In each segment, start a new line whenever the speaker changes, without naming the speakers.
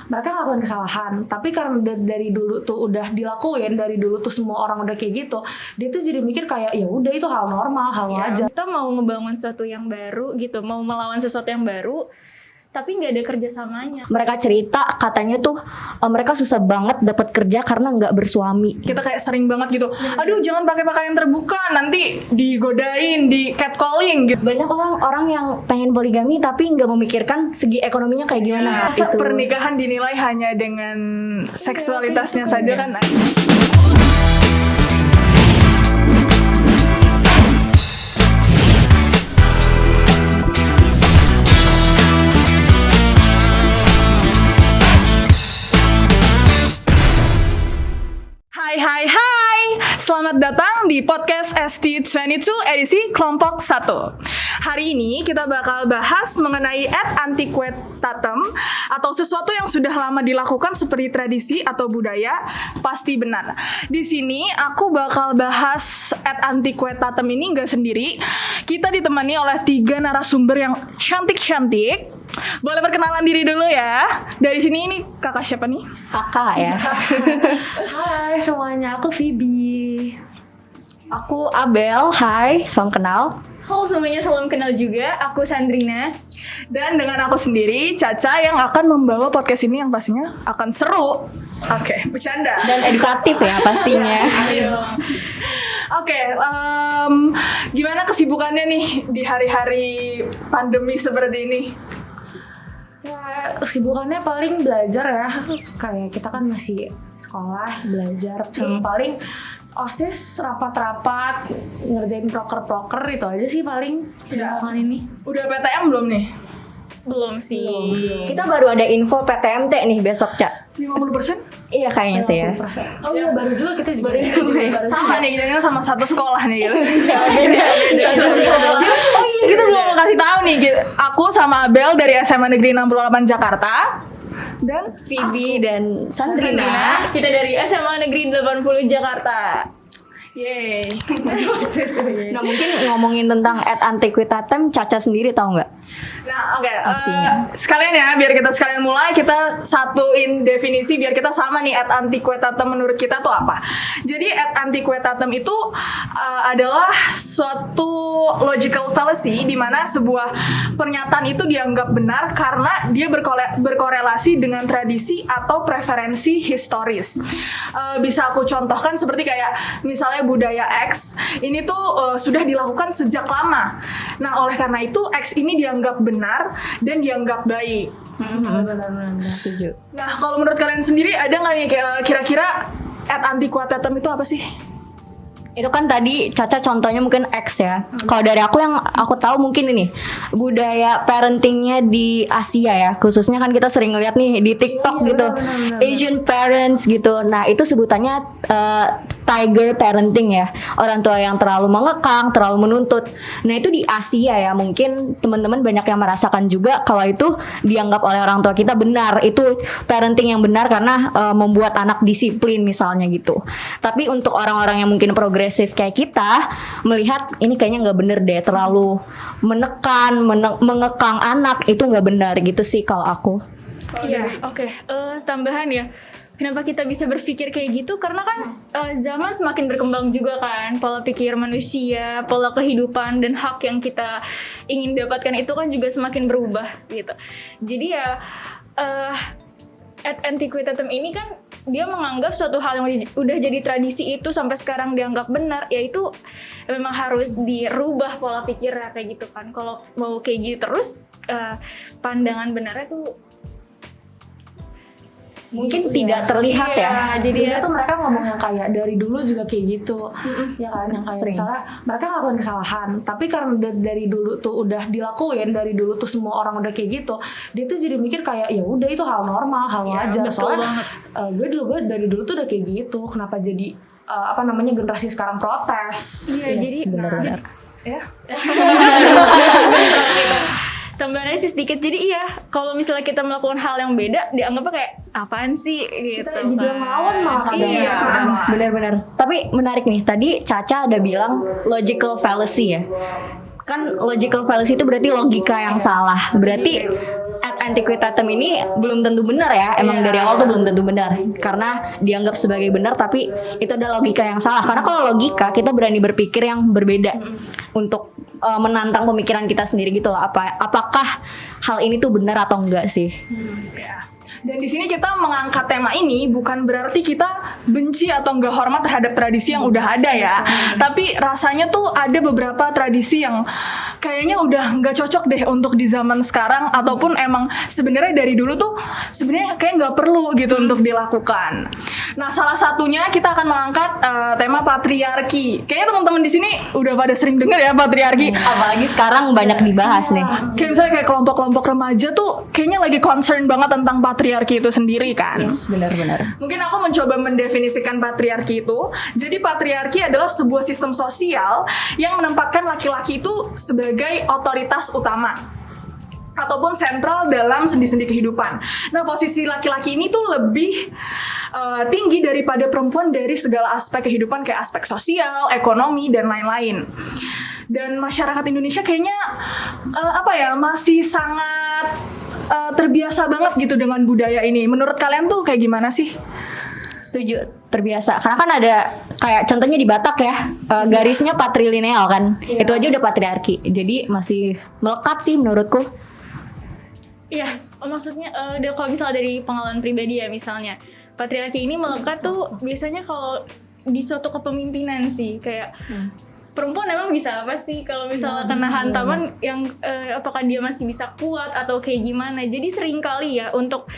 mereka ngelakuin kesalahan, tapi karena dari dulu tuh udah dilakuin, dari dulu tuh semua orang udah kayak gitu, dia tuh jadi mikir kayak ya udah itu hal normal, hal wajar.
Kita mau ngebangun sesuatu yang baru gitu, mau melawan sesuatu yang baru, tapi nggak ada kerjasamanya.
Mereka cerita katanya tuh mereka susah banget dapat kerja karena nggak bersuami.
Kita kayak sering banget gitu, aduh jangan pakai pakaian terbuka, nanti digodain, di catcalling gitu.
Banyak orang yang pengen poligami tapi nggak memikirkan segi ekonominya kayak gimana.
Masa pernikahan dinilai hanya dengan seksualitasnya saja kan? Hai, selamat datang di podcast ST22 edisi kelompok 1. Hari ini kita bakal bahas mengenai ad antiquitatem atau sesuatu yang sudah lama dilakukan seperti tradisi atau budaya pasti benar. Di sini aku bakal bahas ad antiquitatem ini nggak sendiri. Kita ditemani oleh 3 narasumber yang cantik-cantik. Boleh perkenalan diri dulu ya. Dari sini ini kakak siapa nih?
Kakak ya.
Hai semuanya, aku Phoebe.
Aku Abel. Hai, salam kenal.
Halo semuanya, salam kenal juga. Aku Sandrina.
Dan dengan aku sendiri, Caca, yang akan membawa podcast ini yang pastinya akan seru. Oke, bercanda.
Dan edukatif ya pastinya.
Oke, gimana kesibukannya nih di hari-hari pandemi seperti ini?
Ya, kesibukannya paling belajar ya. Kayak kita kan masih sekolah, belajar. Sama paling OSIS, rapat-rapat, ngerjain proker-proker, itu aja sih paling kesibukan ini.
Udah PTM belum nih?
Belum sih.
Kita baru ada info PTMT nih besok, Cak.
50%?
Iya kayaknya sih ya.
Oh iya, baru juga kita juga.
Sama nih, kita sama satu sekolah nih gitu.
Satu sekolah.
Oh iya, kita belum mau kasih tahu nih. Aku sama Abel dari SMA Negeri 68 Jakarta. Dan
Phoebe dan Sandrina.
Kita dari SMA Negeri 80 Jakarta.
yeay.
Nah mungkin ngomongin tentang ad antiquitatem, Caca sendiri tahu nggak?
Nah, oke.
Artinya?
Sekalian ya, biar kita sekalian mulai, kita satuin definisi biar kita sama nih ad antiquitatem menurut kita tuh apa. Jadi ad antiquitatem itu adalah suatu logical fallacy di mana sebuah pernyataan itu dianggap benar karena dia berkorelasi dengan tradisi atau preferensi historis. Bisa aku contohkan seperti kayak misalnya budaya X ini tuh sudah dilakukan sejak lama. Nah, oleh karena itu X ini dianggap benar dan dianggap baik.
Benar-benar
Setuju.
Nah, kalau menurut kalian sendiri ada nggak nih kira-kira ad antiquitatem itu apa sih?
Itu kan tadi Caca contohnya mungkin X ya. Kalau dari aku yang aku tahu mungkin ini budaya parentingnya di Asia ya. Khususnya kan kita sering ngeliat nih di TikTok gitu,
benar.
Asian parents gitu. Nah itu sebutannya tiger parenting ya. Orang tua yang terlalu mengekang, terlalu menuntut. Nah itu di Asia ya. Mungkin teman-teman banyak yang merasakan juga kalau itu dianggap oleh orang tua kita benar. Itu parenting yang benar karena membuat anak disiplin misalnya gitu. Tapi untuk orang-orang yang mungkin progresif kayak kita melihat ini kayaknya nggak bener deh, terlalu menekan, mengekang anak itu nggak benar gitu sih kalau aku.
Iya, oke. Tambahan ya. Kenapa kita bisa berpikir kayak gitu? Karena kan zaman semakin berkembang juga kan. Pola pikir manusia, pola kehidupan, dan hak yang kita ingin dapatkan itu kan juga semakin berubah gitu. Jadi ya ad antiquitatem ini kan dia menganggap suatu hal yang udah jadi tradisi itu sampai sekarang dianggap benar, yaitu memang harus dirubah pola pikirnya kayak gitu kan. Kalau mau kayak gitu terus pandangan benarnya tuh
Mungkin tidak terlihat ya.
Jadi tuh mereka ngomong yang kayak dari dulu juga kayak gitu, ya kan, yang kayak
Sering.
misalnya mereka ngelakuin kesalahan, tapi karena dari dulu tuh udah dilakuin, dari dulu tuh semua orang udah kayak gitu, dia tuh jadi mikir kayak ya udah itu hal normal, hal wajar.
betul
Soalnya gue dari dulu tuh udah kayak gitu, kenapa jadi generasi sekarang protes?
iya,
Yes,
jadi
benar-benar.
Ya.
tambahannya sih sedikit. Jadi iya, kalau misalnya kita melakukan hal yang beda, dianggapnya kayak apaan sih gitu.
Kita dibilang ngelawan malah kadang.
Iya.
Benar-benar. Tapi menarik nih, tadi Caca ada bilang logical fallacy ya. Kan logical fallacy itu berarti logika yang salah. Berarti ad antiquitatem ini belum tentu benar ya. Emang dari awal tuh belum tentu benar karena dianggap sebagai benar, tapi itu ada logika yang salah. Karena kalau logika kita berani berpikir yang berbeda untuk menantang pemikiran kita sendiri gitu loh. Apakah hal ini tuh benar atau enggak sih?
Ya. Dan di sini kita mengangkat tema ini bukan berarti kita benci atau enggak hormat terhadap tradisi yang udah ada ya. Tapi rasanya tuh ada beberapa tradisi yang kayaknya udah nggak cocok deh untuk di zaman sekarang, ataupun emang sebenarnya dari dulu tuh sebenarnya kayak nggak perlu gitu untuk dilakukan. Nah, salah satunya kita akan mengangkat tema patriarki. Kayaknya teman-teman di sini udah pada sering dengar ya patriarki.
Apalagi sekarang banyak dibahas nih.
Kayak misalnya kayak kelompok-kelompok remaja tuh kayaknya lagi concern banget tentang patriarki itu sendiri kan.
Yes, benar-benar.
Mungkin aku mencoba mendefinisikan patriarki itu. Jadi patriarki adalah sebuah sistem sosial yang menempatkan laki-laki itu sebagai otoritas utama ataupun sentral dalam sendi-sendi kehidupan. Nah, posisi laki-laki ini tuh lebih tinggi daripada perempuan dari segala aspek kehidupan, kayak aspek sosial, ekonomi, dan lain-lain. Dan masyarakat Indonesia kayaknya masih sangat terbiasa banget gitu dengan budaya ini. Menurut kalian tuh kayak gimana sih?
Setuju, terbiasa. Karena kan ada kayak contohnya di Batak ya, garisnya patrilineal kan. Itu aja udah patriarki. Jadi masih melekat sih menurutku.
Iya, maksudnya kalau misalnya dari pengalaman pribadi ya, misalnya patriarki ini melekat tuh biasanya kalau di suatu kepemimpinan sih, kayak perempuan emang bisa apa sih kalau misalnya kena hantaman yang apakah dia masih bisa kuat atau kayak gimana. Jadi sering kali ya untuk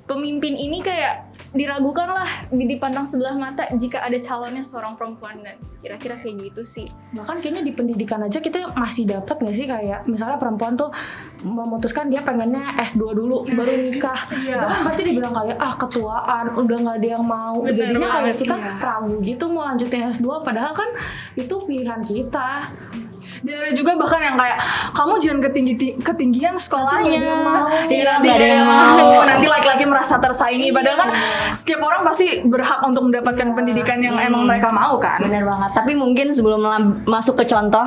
pemimpin ini kayak diragukan lah, dipandang sebelah mata jika ada calonnya seorang perempuan, dan kira-kira kayak gitu sih.
Bahkan kayaknya di pendidikan aja kita masih dapat nggak sih kayak misalnya perempuan tuh memutuskan dia pengennya S2 dulu baru nikah. Itu kan pasti dibilang kayak ketuaan, udah nggak ada yang mau.
Bener
Jadinya kayak
banget,
kita ragu gitu mau lanjutin S2 padahal kan itu pilihan kita.
Dan ada juga bahkan yang kayak kamu jangan ketinggian sekolahnya.
Iya,
nggak ada yang mau.
Nanti laki-laki merasa tersaingi. Padahal kan setiap orang pasti berhak untuk mendapatkan pendidikan yang emang mereka mau kan.
Benar banget. Tapi mungkin sebelum masuk ke contoh,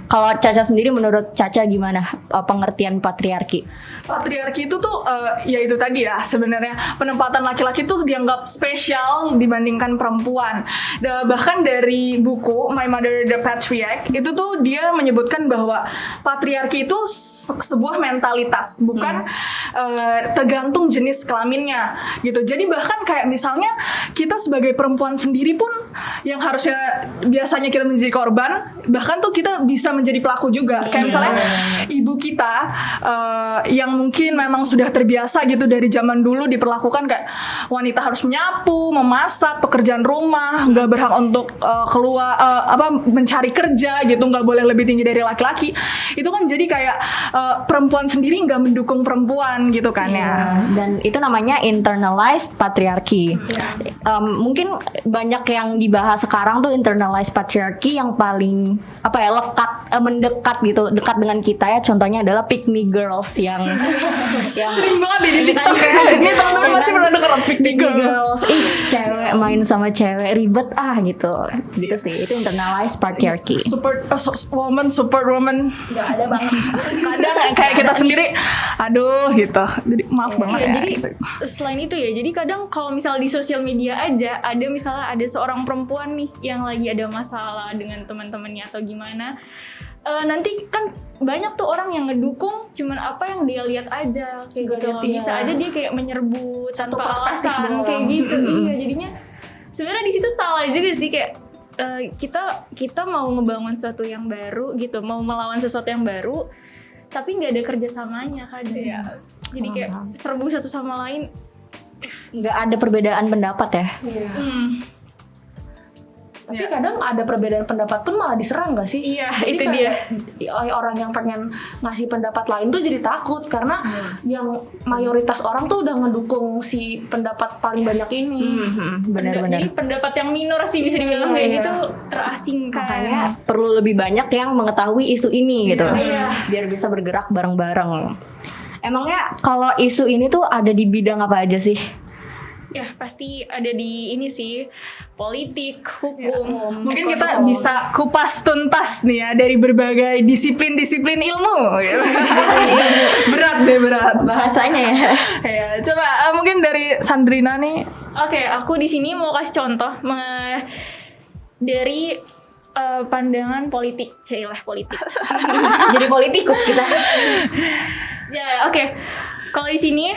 kalau Caca sendiri, menurut Caca gimana pengertian patriarki?
Patriarki itu tuh ya itu tadi ya, sebenarnya penempatan laki-laki tuh dianggap spesial dibandingkan perempuan. Bahkan dari buku My Mother the Patriarch itu tuh dia menyebutkan bahwa patriarki itu sebuah mentalitas, bukan tergantung jenis kelaminnya gitu. Jadi bahkan kayak misalnya kita sebagai perempuan sendiri pun yang harusnya biasanya kita menjadi korban, bahkan tuh kita bisa menjadi pelaku juga. Kayak misalnya ibu kita yang mungkin memang sudah terbiasa gitu dari zaman dulu diperlakukan kayak wanita harus menyapu, memasak, pekerjaan rumah, nggak berhak untuk keluar mencari kerja gitu, nggak boleh lebih tinggi dari laki-laki. Itu kan jadi kayak perempuan sendiri nggak mendukung perempuan gitu kan ya.
Dan itu namanya internalized patriarki. Mungkin banyak yang dibahas sekarang tuh internalized patriarki yang paling lekat, mendekat gitu, dekat dengan kita ya. Contohnya adalah pick me girls yang
Sering banget di TikTok ya. Ini teman-teman pasti pernah denger pick me girls.
Cewek main sama cewek ribet gitu sih. Itu internalized patriarki.
Support woman.
Nggak ada banget.
Kadang kayak kita sendiri, aduh gitu. Jadi maaf banget ya.
Jadi selain itu ya, jadi kadang kalau misal di sosial media aja misalnya ada seorang perempuan nih yang lagi ada masalah dengan teman-temannya atau gimana, nanti kan banyak tuh orang yang ngedukung cuman apa yang dia lihat aja kayak gitu. Bisa aja dia kayak menyerbu tanpa alasan kayak gitu. Iya, jadinya sebenarnya di situ salah juga sih, kayak kita mau ngebangun sesuatu yang baru gitu, mau melawan sesuatu yang baru, tapi nggak ada kerjasamanya kadang. Jadi kayak serbu satu sama lain.
Nggak ada perbedaan pendapat ya.
Tapi kadang ada perbedaan pendapat pun malah diserang gak sih?
Iya,
jadi
itu dia.
Orang yang pengen ngasih pendapat lain tuh jadi takut karena yang mayoritas orang tuh udah ngedukung si pendapat paling banyak ini.
Benar-benar.
Jadi pendapat yang minor sih bisa dibilang kayak gitu terasingkan.
Makanya perlu lebih banyak yang mengetahui isu ini gitu. Biar bisa bergerak bareng-bareng. Emangnya kalau isu ini tuh ada di bidang apa aja sih?
Ya pasti ada di ini sih, politik, hukum.
Mungkin kita bisa kupas tuntas nih ya dari berbagai disiplin-disiplin ilmu. Gitu. berat
Bahasanya ya.
Ya, coba mungkin dari Sandrina nih.
Oke, aku di sini mau kasih contoh dari pandangan politik, cailah politik.
Jadi politikus kita.
Ya, oke. Kalau di sini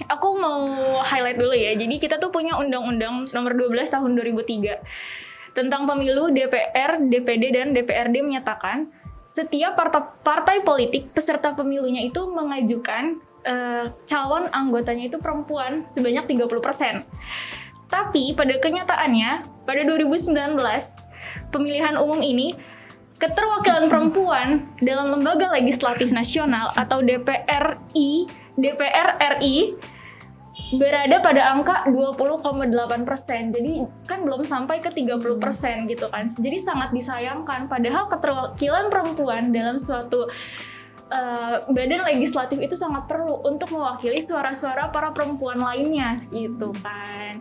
aku mau highlight dulu ya. Jadi kita tuh punya Undang-Undang Nomor 12 Tahun 2003 tentang pemilu. DPR, DPD dan DPRD menyatakan setiap partai politik peserta pemilunya itu mengajukan calon anggotanya itu perempuan sebanyak 30%. Tapi pada kenyataannya pada 2019 pemilihan umum ini keterwakilan perempuan dalam lembaga legislatif nasional atau DPR RI berada pada angka 20,8%. Jadi kan belum sampai ke 30% gitu kan. Jadi sangat disayangkan padahal keterwakilan perempuan dalam suatu badan legislatif itu sangat perlu untuk mewakili suara-suara para perempuan lainnya gitu kan.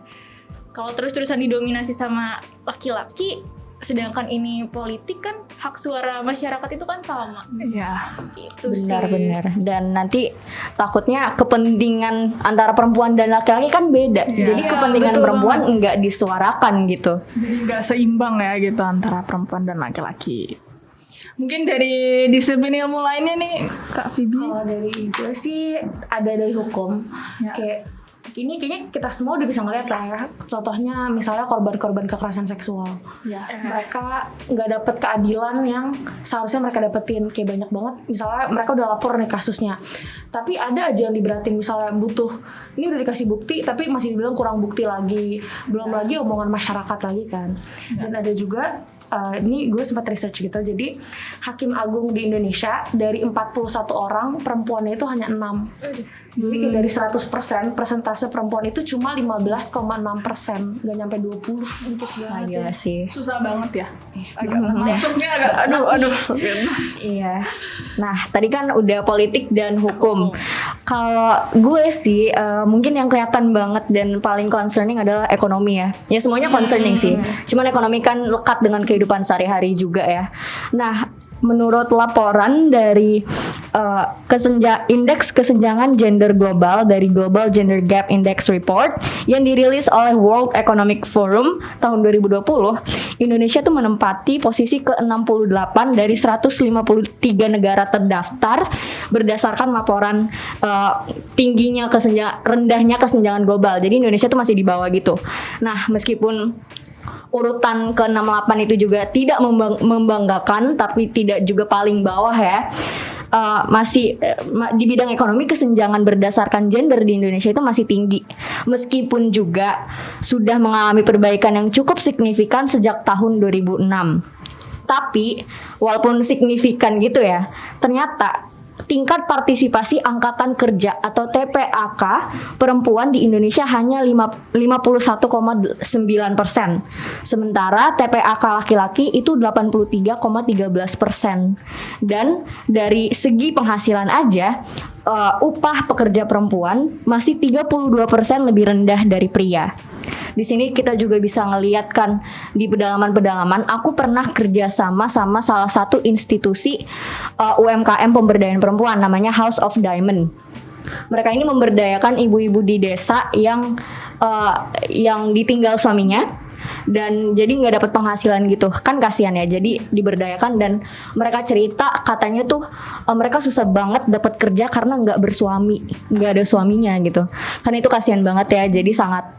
Kalau terus-terusan didominasi sama laki-laki, sedangkan ini politik kan hak suara masyarakat itu kan sama.
Iya.
Itu sih.
Benar-benar. Dan nanti takutnya kepentingan antara perempuan dan laki-laki kan beda.
Iya.
Jadi
Iya,
kepentingan
betul
perempuan enggak disuarakan gitu.
Jadi nggak seimbang ya gitu antara perempuan dan laki-laki. Mungkin dari disiplin ilmu lainnya nih, Kak Phoebe.
Kalau dari gue sih ada dari hukum.
Ya.
Kayak ini kayaknya kita semua udah bisa ngeliat lah ya. Contohnya misalnya korban-korban kekerasan seksual.
Ya.
Mereka nggak dapet keadilan yang seharusnya mereka dapetin. Kayak banyak banget. Misalnya mereka udah lapor nih kasusnya, tapi ada aja yang diberatin. Misalnya butuh, ini udah dikasih bukti tapi masih dibilang kurang bukti lagi. Belum lagi omongan masyarakat lagi kan. Dan ada juga ini gue sempat research gitu. Jadi Hakim Agung di Indonesia dari 41 orang perempuannya itu hanya 6. Jadi kayak dari 100% persentase perempuan itu cuma 15,6%, gak nyampe 20.
Nah, gila sih.
Susah banget ya. Agak masuknya agak aduh.
Iya. Nah, tadi kan udah politik dan hukum. Kalau gue sih mungkin yang kelihatan banget dan paling concerning adalah ekonomi ya. Ya semuanya concerning sih. Cuman ekonomi kan lekat dengan kehidupan sehari-hari juga ya. Nah, menurut laporan dari Indeks Kesenjangan Gender Global dari Global Gender Gap Index Report yang dirilis oleh World Economic Forum tahun 2020, Indonesia tuh menempati posisi ke-68 dari 153 negara terdaftar berdasarkan laporan rendahnya kesenjangan global. Jadi Indonesia tuh masih di bawah gitu. Nah, meskipun urutan ke-68 itu juga tidak membanggakan, tapi tidak juga paling bawah ya. Masih di bidang ekonomi kesenjangan berdasarkan gender di Indonesia itu masih tinggi. Meskipun juga sudah mengalami perbaikan yang cukup signifikan sejak tahun 2006. Tapi walaupun signifikan gitu ya, ternyata tingkat partisipasi angkatan kerja atau TPAK perempuan di Indonesia hanya 51,9%. Sementara TPAK laki-laki itu 83,13%. Dan dari segi penghasilan aja upah pekerja perempuan masih 32% lebih rendah dari pria. Di sini kita juga bisa ngeliat kan di pedalaman-pedalaman. Aku pernah kerja sama salah satu institusi UMKM pemberdayaan perempuan namanya House of Diamond. Mereka ini memberdayakan ibu-ibu di desa yang ditinggal suaminya dan jadi nggak dapat penghasilan gitu kan, kasihan ya. Jadi diberdayakan dan mereka cerita katanya tuh mereka susah banget dapat kerja karena nggak ada suaminya gitu. Kan itu kasihan banget ya. Jadi sangat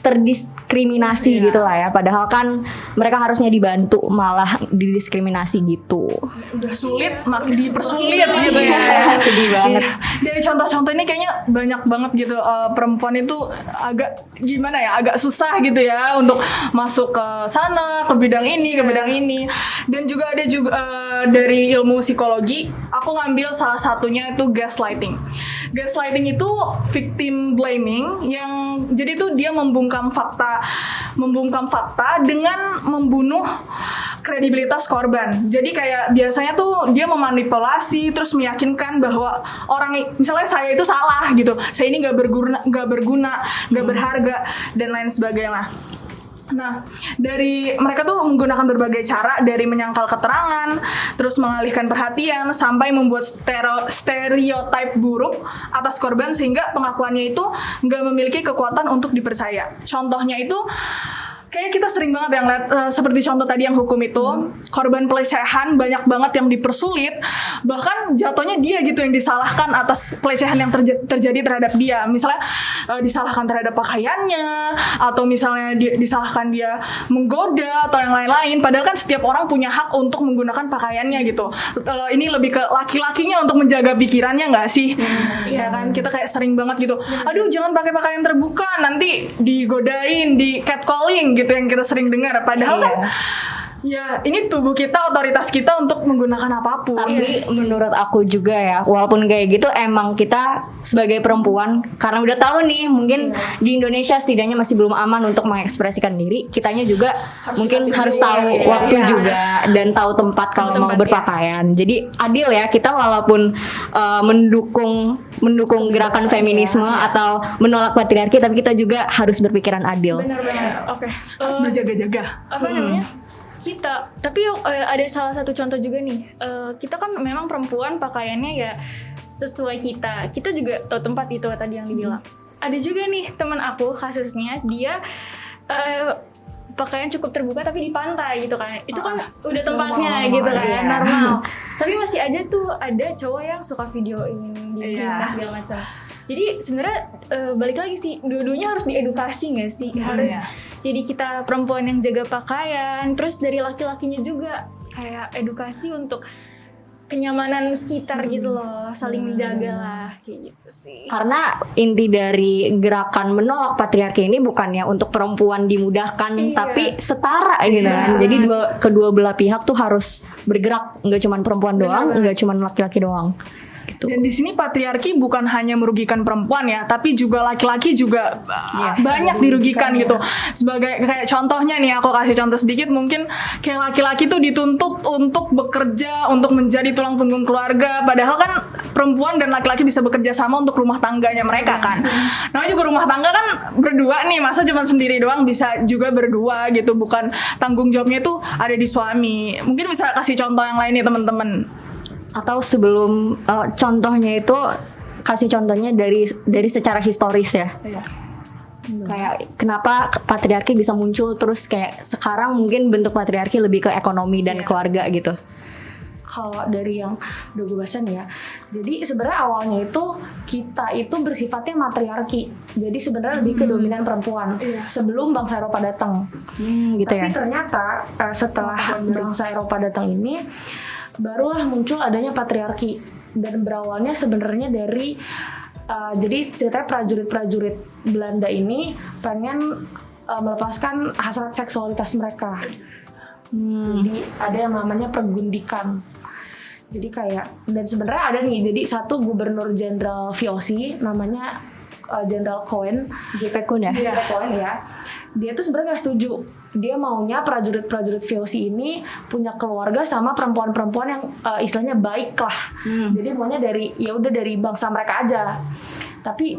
terdiskriminasi gitu lah ya. Padahal kan mereka harusnya dibantu, malah didiskriminasi gitu.
Udah sulit makin dipersulit gitu ya.
Sedih banget.
Dari contoh-contoh ini kayaknya banyak banget gitu, perempuan itu agak gimana ya, agak susah gitu ya untuk masuk ke sana, ke bidang ini, ke bidang ini. Dan juga ada dari ilmu psikologi, aku ngambil salah satunya itu gaslighting. Gaslighting itu victim blaming, yang jadi tuh dia membungkam fakta dengan membunuh kredibilitas korban. Jadi kayak biasanya tuh dia memanipulasi terus meyakinkan bahwa orang, misalnya saya itu salah gitu, saya ini nggak berguna, nggak berharga dan lain sebagainya. Nah, dari mereka tuh menggunakan berbagai cara, dari menyangkal keterangan, terus mengalihkan perhatian, sampai membuat stereotip buruk atas korban sehingga pengakuannya itu nggak memiliki kekuatan untuk dipercaya. Contohnya itu kayak kita sering banget yang lihat seperti contoh tadi yang hukum itu, korban pelecehan banyak banget yang dipersulit, bahkan jatuhnya dia gitu yang disalahkan atas pelecehan yang terjadi terhadap dia. Misalnya disalahkan terhadap pakaiannya, atau misalnya disalahkan dia menggoda atau yang lain-lain. Padahal kan setiap orang punya hak untuk menggunakan pakaiannya gitu. Ini lebih ke laki-lakinya untuk menjaga pikirannya nggak sih? Iya kan, kita kayak sering banget gitu. Aduh, jangan pakai pakaian terbuka, nanti digodain, di catcalling gitu yang kita sering dengar. Padahal kan ya ini tubuh kita, otoritas kita untuk menggunakan apapun.
Tapi menurut aku juga ya, walaupun kayak gitu emang kita sebagai perempuan karena udah tahu nih mungkin di Indonesia setidaknya masih belum aman untuk mengekspresikan diri, kitanya juga harus tahu waktu juga dan tahu tempat kalau mau berpakaian. Jadi adil ya, kita walaupun mendukung gerakan feminisme atau menolak patriarki, tapi kita juga harus berpikiran adil.
Benar-benar. Oke.
Harus berjaga-jaga.
Apa namanya? Kita, tapi ada salah satu contoh juga nih. Kita kan memang perempuan, pakaiannya ya sesuai kita juga tahu tempat itu tadi yang dibilang. Ada juga nih teman aku kasusnya, dia pakaian cukup terbuka tapi di pantai gitu kan. Itu kan udah tempatnya gitu kan, normal. Tapi masih aja tuh ada cowok yang suka videoin di dan segala macam. Jadi sebenarnya balik lagi sih, dua-duanya harus diedukasi nggak sih? Harus jadi kita perempuan yang jaga pakaian, terus dari laki-lakinya juga kayak edukasi untuk kenyamanan sekitar gitu loh, saling menjaga lah kayak gitu sih.
Karena inti dari gerakan menolak patriarki ini bukannya untuk perempuan dimudahkan, tapi setara gitu kan. Jadi kedua belah pihak tuh harus bergerak, nggak cuma perempuan doang, nggak cuma laki-laki doang. Gitu.
Dan di sini patriarki bukan hanya merugikan perempuan ya, tapi juga laki-laki juga banyak dirugikan gitu. Sebagai kayak contohnya nih, aku kasih contoh sedikit, mungkin kayak laki-laki tuh dituntut untuk bekerja, untuk menjadi tulang punggung keluarga, padahal kan perempuan dan laki-laki bisa bekerja sama untuk rumah tangganya mereka kan. Namanya juga rumah tangga kan berdua nih, masa cuma sendiri doang, bisa juga berdua gitu, bukan tanggung jawabnya itu ada di suami. Mungkin bisa kasih contoh yang lain nih teman-teman.
Atau sebelum contohnya itu kasih contohnya dari secara historis ya. Kayak kenapa patriarki bisa muncul, terus kayak sekarang mungkin bentuk patriarki lebih ke ekonomi dan keluarga gitu.
Kalau dari yang udah gue baca nih ya, jadi sebenarnya awalnya itu kita itu bersifatnya matriarki, jadi sebenarnya lebih ke dominan perempuan sebelum bangsa Eropa datang.
Gitu.
Tapi
ya.
ternyata setelah bangsa Eropa datang ini barulah muncul adanya patriarki, dan berawalnya sebenarnya dari jadi ceritanya prajurit Belanda ini pengen melepaskan hasrat seksualitas mereka. Jadi ada yang namanya pergundikan. Jadi kayak, dan sebenarnya ada nih, jadi satu gubernur jenderal VOC namanya Jenderal Cohen,
JP Koen ya.
JP Cohen ya. Dia tuh sebenarnya nggak setuju. Dia maunya prajurit VOC ini punya keluarga sama perempuan-perempuan yang istilahnya baik lah. Jadi maunya dari dari bangsa mereka aja. Tapi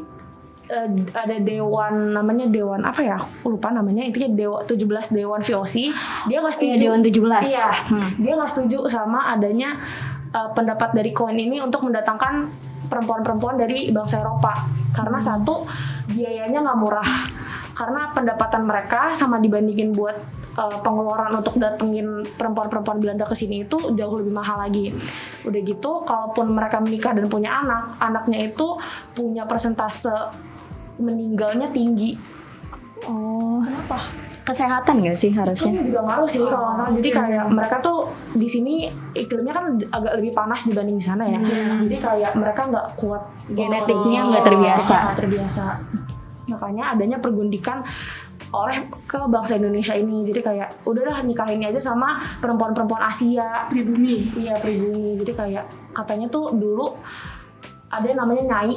ada dewan, namanya dewan apa ya? Aku lupa namanya. Intinya 17 dewan VOC. Dia nggak setuju.
Dewan 17.
Iya. Dia nggak setuju sama adanya pendapat dari Cohen ini untuk mendatangkan perempuan-perempuan dari bangsa Eropa. Karena satu, biayanya nggak murah. Karena pendapatan mereka sama dibandingin buat pengeluaran untuk datengin perempuan-perempuan Belanda ke sini itu jauh lebih mahal lagi. Udah gitu, kalaupun mereka menikah dan punya anak, anaknya itu punya persentase meninggalnya tinggi.
Oh.
Kenapa?
Kesehatan nggak sih harusnya?
Itu juga ngaruh sih kalau nggak salah. Jadi kayak mereka tuh di sini iklimnya kan agak lebih panas dibanding di sana ya. Jadi kayak mereka nggak kuat,
Genetiknya nggak terbiasa.
Nggak terbiasa. Makanya adanya pergundikan oleh ke bangsa Indonesia ini. Jadi kayak udahlah nikahin aja sama perempuan-perempuan Asia,
Pribumi.
Iya, pribumi. Jadi kayak katanya tuh dulu ada yang namanya nyai.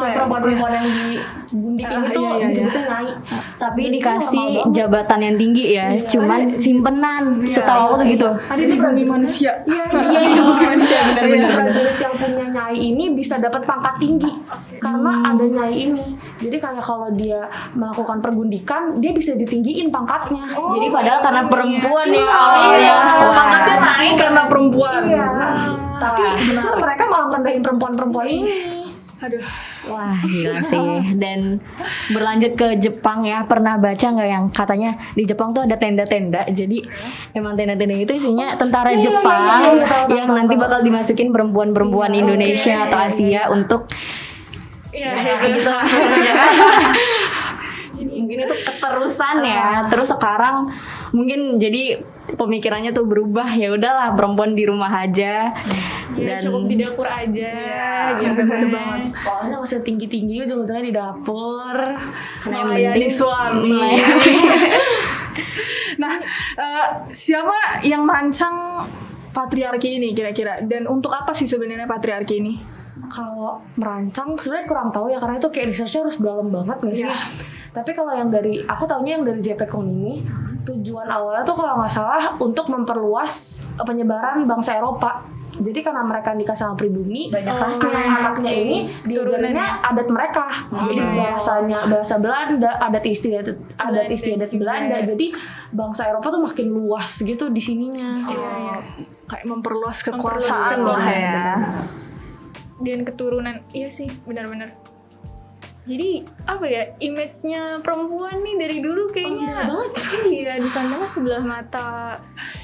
perempuan-perempuan yang digundik ini tuh disebutnya nyai.
Tapi
Dan itu
dikasih
normal banget.
jabatan yang tinggi ya, cuman simpenan. Setahu aku tuh gitu.
Ada di bumi manusia.
Iya, benar-benar. Prajurit yang punya nyai ini bisa dapat pangkat tinggi karena ada nyai ini. Jadi kayak kalau dia melakukan pergundikan, dia bisa ditinggiin pangkatnya.
Jadi padahal karena perempuan ya
Iya.
awalnya. Wah.
Pangkatnya naik karena perempuan.
Iya. Tapi justru mereka malah merendahin perempuan-perempuan ini.
Aduh.
Wah gila sih. Dan berlanjut ke Jepang ya, pernah baca nggak yang katanya di Jepang tuh ada tenda-tenda. Jadi emang tenda-tenda itu isinya tentara Jepang yang nanti bakal dimasukin perempuan-perempuan Indonesia atau Asia untuk gitu. Mungkin itu keterusan ya. Terus sekarang mungkin jadi pemikirannya tuh berubah, ya udahlah perempuan di rumah aja.
Ya, cukup di dapur aja gitu
bener
kan.
banget.
Soalnya masih tinggi-tinggi ujung-ujungnya di dapur.
Melayani suami. Nah, siapa yang merancang patriarki ini kira-kira? Dan untuk apa sih sebenarnya patriarki ini?
Kalau merancang sebenarnya kurang tahu ya, karena itu kayak researchnya harus dalam banget nggak sih?
Iya.
Tapi kalau yang dari aku taunya yang dari JPCON ini, tujuan awalnya tuh kalau nggak salah untuk memperluas penyebaran bangsa Eropa. Jadi karena mereka nikah sama pribumi, banyak anaknya ini diajarinnya adat mereka. Jadi bahasa Belanda, adat istiadat Belanda. Jadi bangsa Eropa tuh makin luas gitu di sininya.
Kayak memperluas kekuasaan lah
kekuasaan.
ya.
Dan keturunan, iya sih benar-benar. Jadi apa ya, image-nya perempuan nih dari dulu kayaknya iya dipandangnya sebelah mata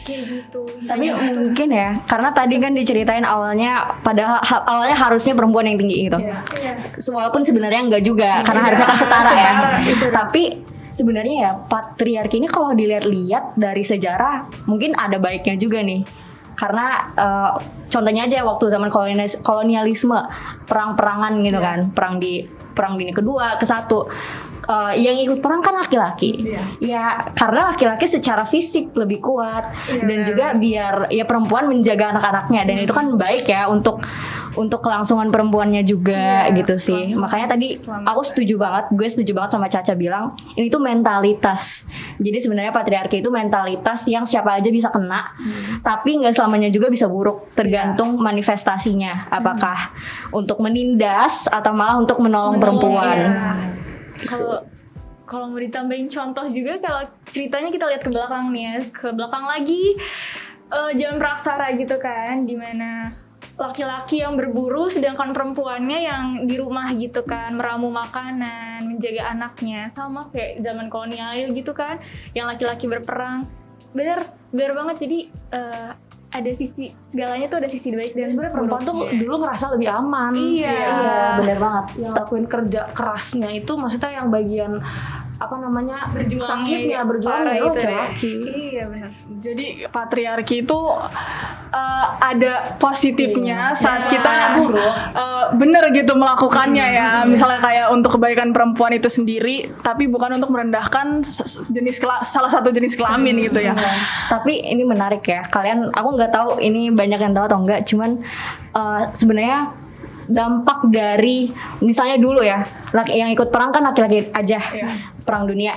kayak gitu.
Tapi mungkin ya, karena tadi kan diceritain awalnya awalnya harusnya perempuan yang tinggi gitu. Walaupun sebenarnya enggak juga, karena harusnya kan setara ya. Tapi sebenarnya ya patriarki ini kalau dilihat-lihat dari sejarah mungkin ada baiknya juga nih. Karena contohnya aja waktu zaman kolonialisme, perang-perangan gitu kan, perang dunia kedua ke satu, yang ikut perang kan laki-laki. Ya karena laki-laki secara fisik lebih kuat dan juga biar ya perempuan menjaga anak-anaknya, dan itu kan baik ya untuk kelangsungan perempuannya juga gitu sih. Makanya tadi gue setuju banget sama Caca bilang ini tuh mentalitas. Jadi sebenarnya patriarki itu mentalitas yang siapa aja bisa kena, tapi nggak selamanya juga bisa buruk, tergantung manifestasinya. Apakah untuk menindas atau malah untuk menolong perempuan.
Kalau mau ditambahin contoh juga, kalau ceritanya kita lihat ke belakang nih ya, ke belakang lagi zaman praksara gitu kan, dimana laki-laki yang berburu sedangkan perempuannya yang di rumah gitu kan, meramu makanan, menjaga anaknya, sama kayak zaman kolonial gitu kan, yang laki-laki berperang. Bener banget. Jadi ada sisi, segalanya tuh ada sisi baik dan
Sebenarnya perempuan tuh dulu ngerasa lebih aman.
Iya.
Benar banget. Yang lakuin kerja kerasnya itu maksudnya yang bagian sakitnya berjuang
parah
itu
itu deh.
laki-laki.
Iya benar.
Jadi patriarki itu ada positifnya saat kita bener gitu melakukannya ya. Misalnya kayak untuk kebaikan perempuan itu sendiri, tapi bukan untuk merendahkan salah satu jenis kelamin gitu ya.
Tapi ini menarik ya. Aku nggak tahu ini banyak yang tahu atau enggak. Cuman sebenarnya dampak dari misalnya dulu ya, yang ikut perang kan laki-laki aja, perang dunia,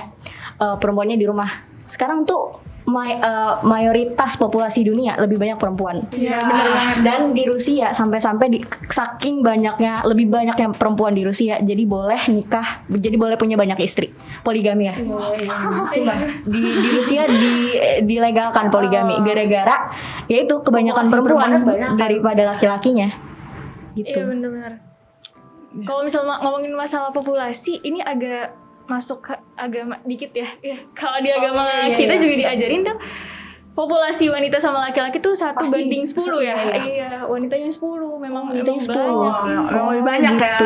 perempuannya di rumah. Sekarang tuh mayoritas populasi dunia lebih banyak perempuan. Dan di Rusia sampai saking banyaknya, lebih banyak yang perempuan di Rusia, jadi boleh nikah, jadi boleh punya banyak istri, poligami ya. Sumpah, di Rusia dilegalkan poligami gara-gara yaitu kebanyakan perempuan daripada laki-lakinya. Gitu.
Iya benar-benar. Kalau misalnya ngomongin masalah populasi, ini agak masuk ke agama dikit ya. Kalau di agama kita juga diajarin tuh populasi wanita sama laki-laki tuh 1 banding 10 ya. Iya, wanitanya 10 memang
Wanitanya 10.
Lebih banyak ya.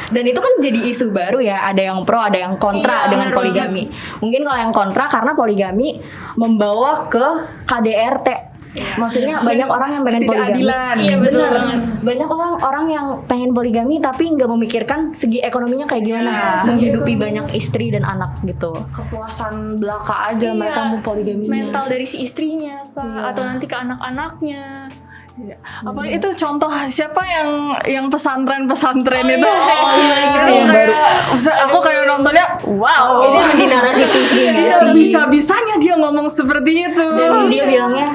Dan itu kan jadi isu baru ya, ada yang pro, ada yang kontra dengan poligami. Mungkin kalau yang kontra karena poligami membawa ke KDRT. Maksudnya banyak orang yang pengen poligami.
Iya benar banget.
Banyak orang yang pengen poligami tapi nggak memikirkan segi ekonominya kayak gimana, menghidupi banyak istri dan anak gitu.
Kepuasan belaka aja mereka mau poligami.
Mental dari si istrinya Pak, atau nanti ke anak-anaknya.
Iya. Apa itu contoh siapa yang pesantren-pesantren itu?
Itu yang baru.
Aku kayak nontonnya, wow.
Ini yang di narasi TV
Dia bisa-bisanya dia ngomong seperti itu.
dan dia bilangnya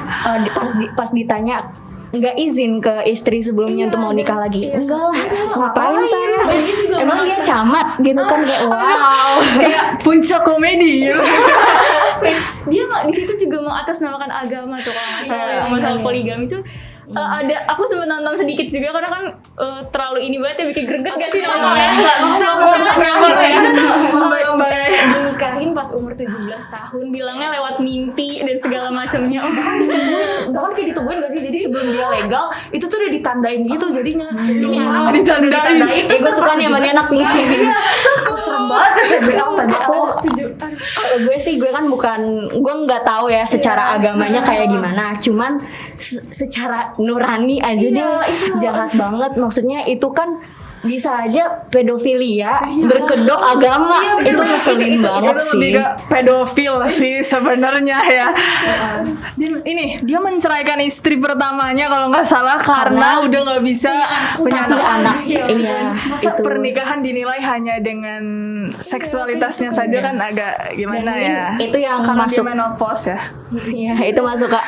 pas ditanya nggak izin ke istri sebelumnya untuk mau nikah lagi. Enggak lah, ngapain sana? Emang dia camat gitu kan kayak wow.
Kayak puncak komedi.
Dia di situ juga mengatasnamakan agama tuh kalau nggak salah yang masalah poligami tuh. Ada aku sempat nonton sedikit juga karena kan terlalu ini banget ya bikin greget gak sih nontonnya?
Nggak bisa
Dinikahin pas umur 17 tahun bilangnya lewat mimpi dan segala macamnya.
Bahkan kayak ditungguin gak sih? Jadi sebelum dia legal itu tuh udah ditandain gitu jadinya. Ini anak
Ditandain.
Gue suka nih sama dia anak mimpi.
Kok serem banget
Kalau gue sih gue kan gue nggak tahu ya secara agamanya kayak gimana, cuman secara nurani aja dia jahat banget. Maksudnya itu kan bisa aja pedofilia berkedok agama. Itu ngeselin banget
Itu
sih.
lebih ke pedofil sih sebenarnya ya. Dia menceraikan istri pertamanya kalau nggak salah karena udah nggak bisa punya
kasih anak. Iya,
Masa
itu.
pernikahan dinilai hanya dengan seksualitasnya saja kan agak gimana
Dan
ya?
itu yang
karena
masuk-
dia menopause ya.
Iya, itu masuk ke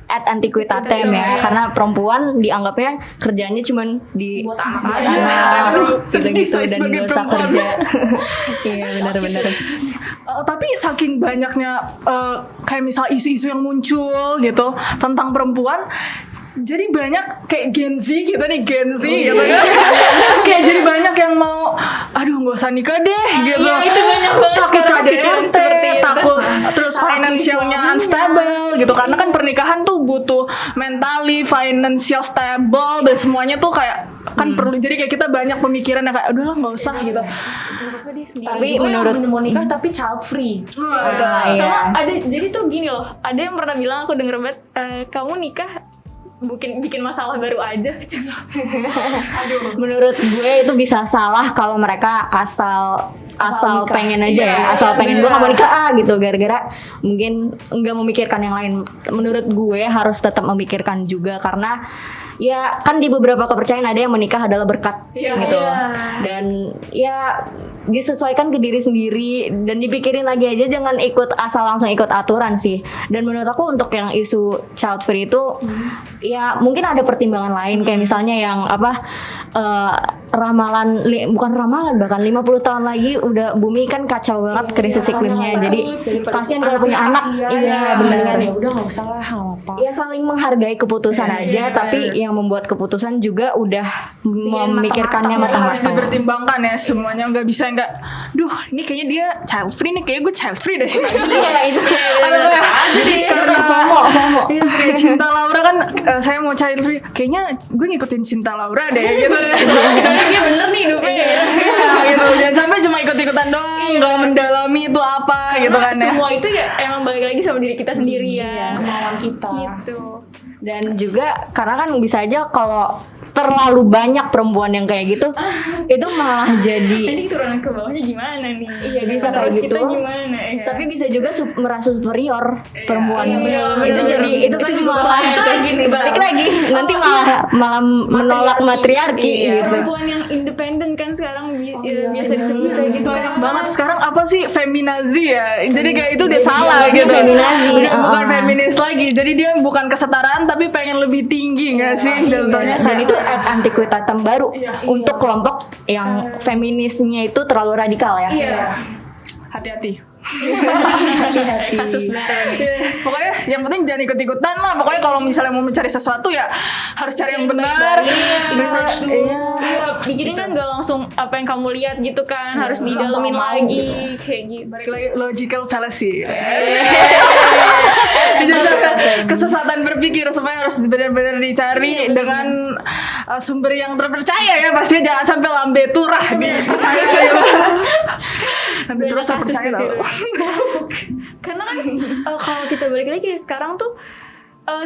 at antiquitatem ya, karena perempuan dianggapnya kerjanya cuman di
buat anak
buat
aja.
anak,
Terus
gitu-gitu
bisa
dan
sebagai
nggak usah
perempuan.
kerja. Iya benar-benar.
Tapi saking banyaknya kayak misal isu-isu yang muncul gitu tentang perempuan, jadi banyak kayak Gen Z kita nih Gen Z gitu kan. Kayak jadi banyak yang mau aduh nggak usah nikah deh gitu.
Iya, itu banyak banget
Takut
sekarang
KDRT,
seperti itu.
takut terus financialnya unstable gitu, karena kan pernikahan tuh butuh mentally, financial stable dan semuanya tuh kayak kan perlu, jadi kayak kita banyak pemikiran yang kayak udahlah nggak usah gitu.
Tapi
Gue
menurut
yang mau nikah tapi child free.
Nah, iya.
Sama ada jadi tuh gini loh, ada yang pernah bilang aku denger banget, kamu nikah bikin masalah baru aja.
menurut gue itu bisa salah kalau mereka asal
nikah.
pengen aja ya, asal pengen gue nggak mau nikah gitu gara-gara mungkin nggak memikirkan yang lain. Menurut gue harus tetap memikirkan juga karena ya kan di beberapa kepercayaan ada yang menikah adalah berkat gitu dan ya disesuaikan ke diri sendiri dan dipikirin lagi aja, jangan asal langsung ikut aturan sih. Dan menurut aku untuk yang isu child free itu ya mungkin ada pertimbangan lain kayak misalnya yang ramalan bukan ramalan bahkan 50 tahun lagi udah bumi kan kacau banget krisis iklimnya, jadi kasihan kalau punya anak. Iya benar.
Ya udah nggak usah lah, nggak apa.
Ya saling menghargai keputusan aja, tapi yang membuat keputusan juga udah memikirkannya
Harus
matang-matang.
dipertimbangkan ya semuanya, nggak bisa nggak duh ini kayaknya dia child free nih, kayaknya gue child free deh.
Iya itu.
Karena
FOMO.
iya, kayak Cinta Laura kan saya mau child free, kayaknya gue ngikutin Cinta Laura deh gitu deh.
Dia bener nih hidupnya.
Iya gitu, jangan sampai cuma ikut-ikutan doang, nggak mendalami itu apa gitu kan ya.
Semua itu ya emang balik lagi sama diri kita sendiri ya.
Kemauan kita.
Gitu.
Dan juga karena kan bisa aja kalau terlalu banyak perempuan yang kayak gitu itu malah jadi
Jadi turunan ke bawahnya gimana nih?
Iya, bisa kayak
Terus
gitu.
Kita gimana ya?
tapi bisa juga merasa superior perempuan.
iya,
Itu
benar,
jadi
benar.
itu kan
Itu juga
malah
bahaya tuh.
balik lagi nanti malah menolak matriarki gitu.
Perempuan yang independen kan sekarang biasa disebut kayak gitu.
Banyak banget sekarang apa sih feminazi ya, jadi kayak itu udah salah gitu.
feminazi.
Udah bukan feminis lagi, jadi dia bukan kesetaraan tapi pengen lebih tinggi nggak sih contohnya.
Dan itu antiquitatem baru untuk kelompok yang feminisnya itu terlalu radikal ya.
Iya.
Hati-hati.
Kasus baru nih.
Pokoknya yang penting jangan ikut-ikutan lah. Pokoknya kalau misalnya mau mencari sesuatu ya harus cari yang benar.
Research dulu. Iya, pikirin kan gak langsung apa yang kamu lihat gitu kan, harus didalamin lagi kayak gitu.
Balik lagi logical fallacy. Kesesatan berpikir, supaya harus benar-benar dicari dengan sumber yang terpercaya ya. Pastinya jangan sampai lambe turah dipercaya ya. Lambe turah terpercaya loh.
Karena kan kalau kita balik lagi sekarang tuh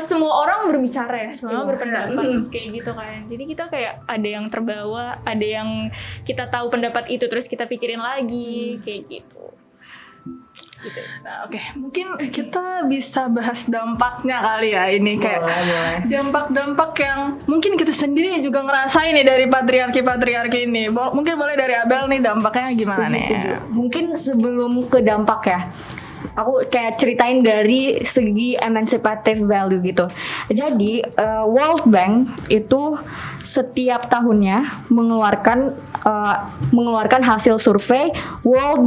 semua orang berbicara ya, semua orang berpendapat kayak gitu kan. Jadi kita kayak ada yang terbawa, ada yang kita tahu pendapat itu terus kita pikirin lagi kayak gitu. gitu.
Nah, oke, mungkin kita bisa bahas dampaknya kali ya ini kayak
Boleh.
dampak-dampak yang mungkin kita sendiri juga ngerasain nih dari patriarki ini. Mungkin boleh dari Abel nih dampaknya gimana nih?
Setuju. Mungkin sebelum ke dampak ya, aku kayak ceritain dari segi emancipative value gitu. Jadi World Bank itu setiap tahunnya mengeluarkan hasil survei World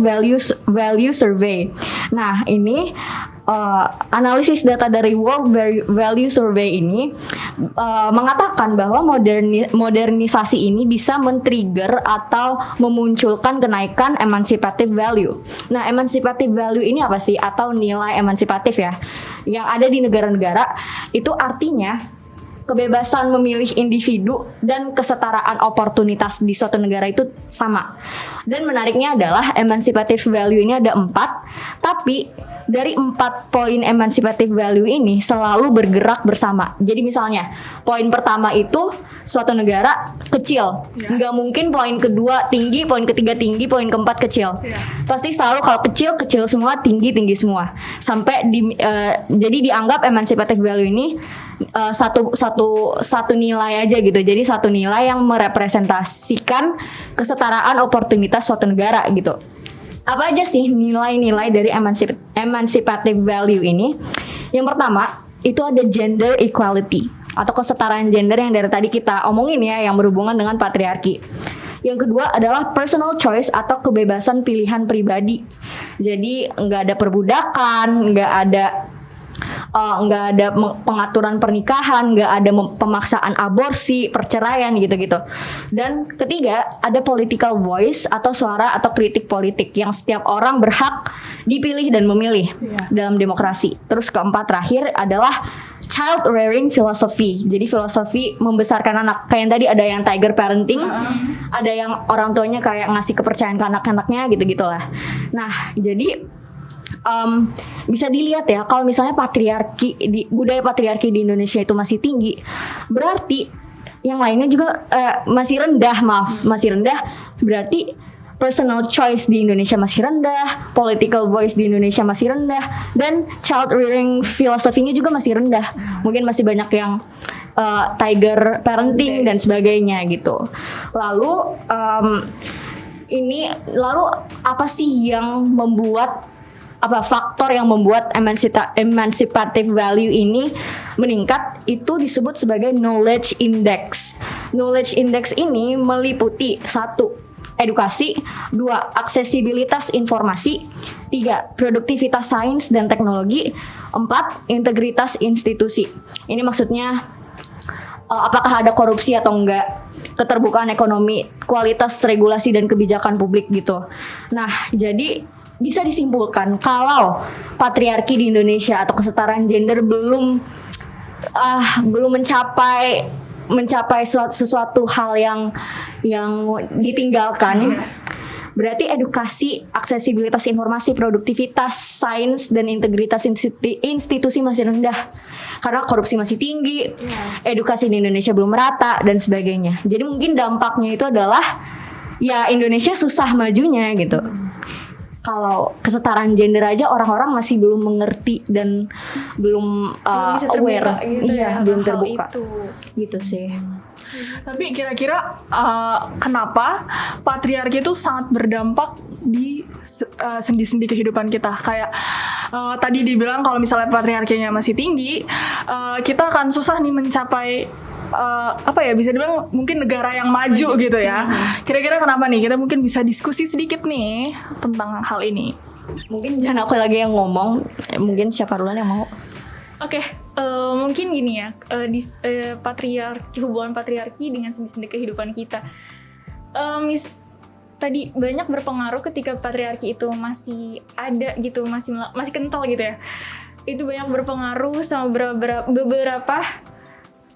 Value Survey. Nah ini analisis data dari World Value Survey ini mengatakan bahwa modernisasi ini bisa men-trigger atau memunculkan kenaikan emancipative value. Nah, emancipative value ini apa sih? Atau nilai emansipatif ya, yang ada di negara-negara itu artinya kebebasan memilih individu dan kesetaraan oportunitas di suatu negara itu sama. Dan menariknya adalah emancipative value ini ada 4, tapi dari 4 poin emancipative value ini selalu bergerak bersama. Jadi misalnya poin pertama itu suatu negara kecil, nggak mungkin poin kedua tinggi, poin ketiga tinggi, poin keempat kecil. Pasti selalu kalau kecil semua, tinggi semua. Sampai jadi dianggap emancipative value ini satu nilai aja gitu. Jadi satu nilai yang merepresentasikan kesetaraan oportunitas suatu negara gitu. Apa aja sih nilai-nilai dari emancipative value ini? Yang pertama itu ada gender equality atau kesetaraan gender yang dari tadi kita omongin ya, yang berhubungan dengan patriarki. Yang kedua adalah personal choice atau kebebasan pilihan pribadi. Jadi nggak ada perbudakan, nggak ada pengaturan pernikahan, nggak ada pemaksaan aborsi, perceraian gitu-gitu. Dan ketiga ada political voice atau suara atau kritik politik yang setiap orang berhak dipilih dan memilih dalam demokrasi. Terus keempat terakhir adalah child rearing philosophy. Jadi filosofi membesarkan anak. Kayak yang tadi ada yang tiger parenting, ada yang orang tuanya kayak ngasih kepercayaan ke anak-anaknya gitu-gitulah. Nah, jadi bisa dilihat ya, kalau misalnya budaya patriarki di Indonesia itu masih tinggi, berarti yang lainnya juga masih rendah. Berarti personal choice di Indonesia masih rendah, political voice di Indonesia masih rendah, dan child rearing philosophy-nya juga masih rendah. Mungkin masih banyak yang tiger parenting dan sebagainya gitu. Lalu apa sih yang membuat faktor yang membuat emancipative value ini meningkat? Itu disebut sebagai knowledge index. Knowledge index ini meliputi 1. Edukasi, 2. Aksesibilitas informasi, 3. Produktivitas sains dan teknologi, 4. Integritas institusi. Ini maksudnya apakah ada korupsi atau enggak, keterbukaan ekonomi, kualitas regulasi dan kebijakan publik gitu. Nah, jadi bisa disimpulkan kalau patriarki di Indonesia atau kesetaraan gender belum mencapai sesuatu hal yang ditinggalkan. Berarti edukasi, aksesibilitas informasi, produktivitas sains dan integritas institusi masih rendah karena korupsi masih tinggi, edukasi di Indonesia belum merata dan sebagainya. Jadi mungkin dampaknya itu adalah ya Indonesia susah majunya gitu. Kalau kesetaraan gender aja orang-orang masih belum mengerti dan belum aware
gitu
belum terbuka gitu sih.
Tapi kira-kira kenapa patriarki itu sangat berdampak di sendi-sendi kehidupan kita? Kayak tadi dibilang kalau misalnya patriarkinya masih tinggi, kita akan susah nih mencapai bisa dibilang mungkin negara yang maju gitu ya. Kira-kira kenapa nih? Kita mungkin bisa diskusi sedikit nih tentang hal ini.
Mungkin jangan aku lagi yang ngomong, mungkin siapa duluan yang mau?
Oke, mungkin gini ya, hubungan patriarki dengan sendi-sendi kehidupan kita. Tadi banyak berpengaruh ketika patriarki itu masih ada gitu, masih kental gitu ya. Itu banyak berpengaruh sama beberapa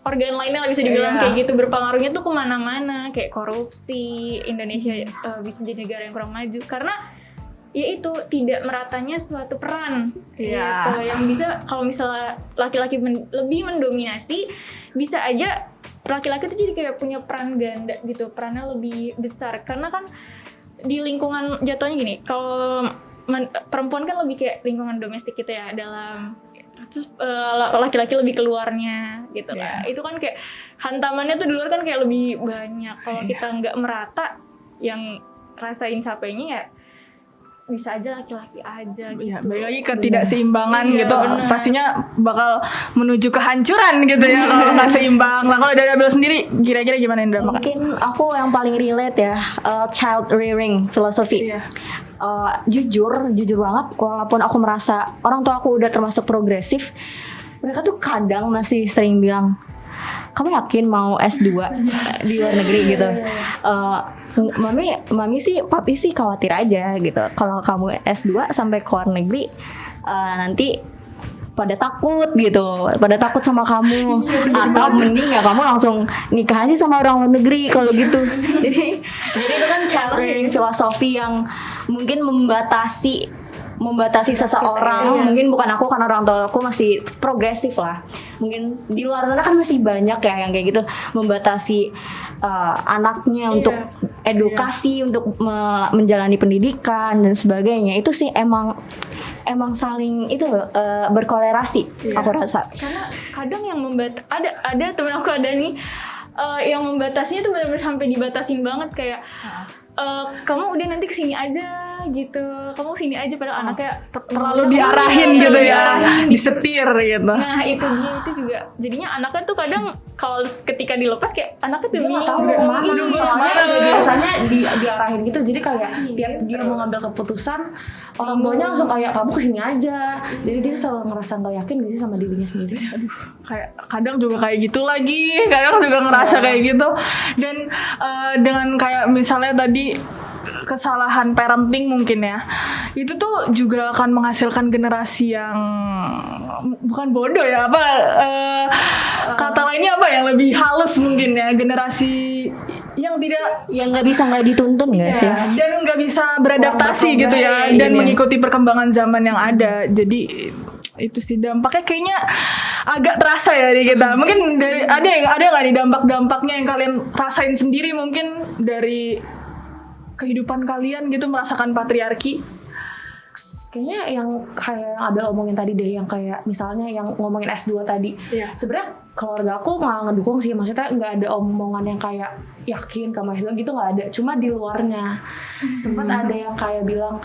organ lainnya lah bisa dibilang kayak gitu, berpengaruhnya tuh kemana-mana, kayak korupsi. Indonesia bisa menjadi negara yang kurang maju karena yaitu tidak meratanya suatu peran gitu, yang bisa kalau misalnya laki-laki lebih mendominasi, bisa aja laki-laki tuh jadi kayak punya peran ganda gitu, perannya lebih besar karena kan di lingkungan jatuhnya gini, kalau perempuan kan lebih kayak lingkungan domestik gitu ya, dalam terus laki-laki lebih keluarnya gitu kan. Itu kan kayak hantamannya tuh di luar kan kayak lebih banyak. Kalau kita nggak merata, yang rasain capeknya ya bisa aja laki-laki aja gitu.
Ya, balik lagi ketidakseimbangan
Iya,
gitu,
benar.
pastinya bakal menuju kehancuran gitu ya kalau nggak seimbang. Nah kalau dari Abel sendiri, kira-kira gimana Indra?
Mungkin aku yang paling relate ya, child rearing philosophy.
Iya.
Jujur banget, walaupun aku merasa orang tua aku udah termasuk progresif, mereka tuh kadang masih sering bilang, kamu yakin mau S2 di luar negeri gitu? Mami sih, papi sih khawatir aja gitu. Kalau kamu S2 sampai ke luar negeri, nanti pada takut gitu, pada takut sama kamu. Atau mending ya kamu langsung nikah aja sama orang luar negeri kalau gitu. Jadi itu kan child rearing philosophy yang mungkin membatasi seseorang. Mungkin bukan aku, karena orang tua aku masih progresif lah. Mungkin di luar sana kan masih banyak ya yang kayak gitu, membatasi anaknya untuk edukasi, untuk menjalani pendidikan dan sebagainya. Itu sih emang saling itu berkolerasi, aku rasa.
Karena kadang yang ada temen aku ada nih yang membatasinya tuh benar-benar sampai dibatasin banget, kayak kamu udah nanti kesini aja gitu, kamu kesini aja, padahal anaknya
Terlalu diarahin gitu ya, disetir gitu.
Nah itu dia, itu juga jadinya anaknya tuh kadang kalau ketika dilepas kayak anaknya tuh
Dia nggak tahu mau kemana, soalnya biasanya diarahin gitu. Jadi kayak tiap dia mau ngambil keputusan, orang tuanya langsung kayak kamu kesini aja. Jadi dia selalu ngerasa nggak yakin gitu sama dirinya sendiri.
Kayak kadang juga kayak gitu lagi, kadang juga ngerasa kayak gitu. Dan dengan kayak misalnya tadi kesalahan parenting mungkin ya, itu tuh juga akan menghasilkan generasi yang bukan bodoh ya, apa kata lainnya apa yang lebih halus mungkin ya, generasi yang
Yang nggak dituntun nggak sih?
dan nggak bisa beradaptasi gitu ya, dan mengikuti perkembangan zaman yang ada. Jadi itu sih dampaknya kayaknya agak terasa ya di kita. Mungkin ada nggak nih dampak-dampaknya yang kalian rasain sendiri, mungkin dari kehidupan kalian gitu, merasakan patriarki?
Kayaknya yang kayak yang Abel omongin tadi deh, yang kayak misalnya yang ngomongin S2 tadi. Sebenarnya keluarga aku malah ngedukung sih, maksudnya nggak ada omongan yang kayak yakin kamu S2 gitu, nggak ada. Cuma di luarnya sempat ada yang kayak bilang,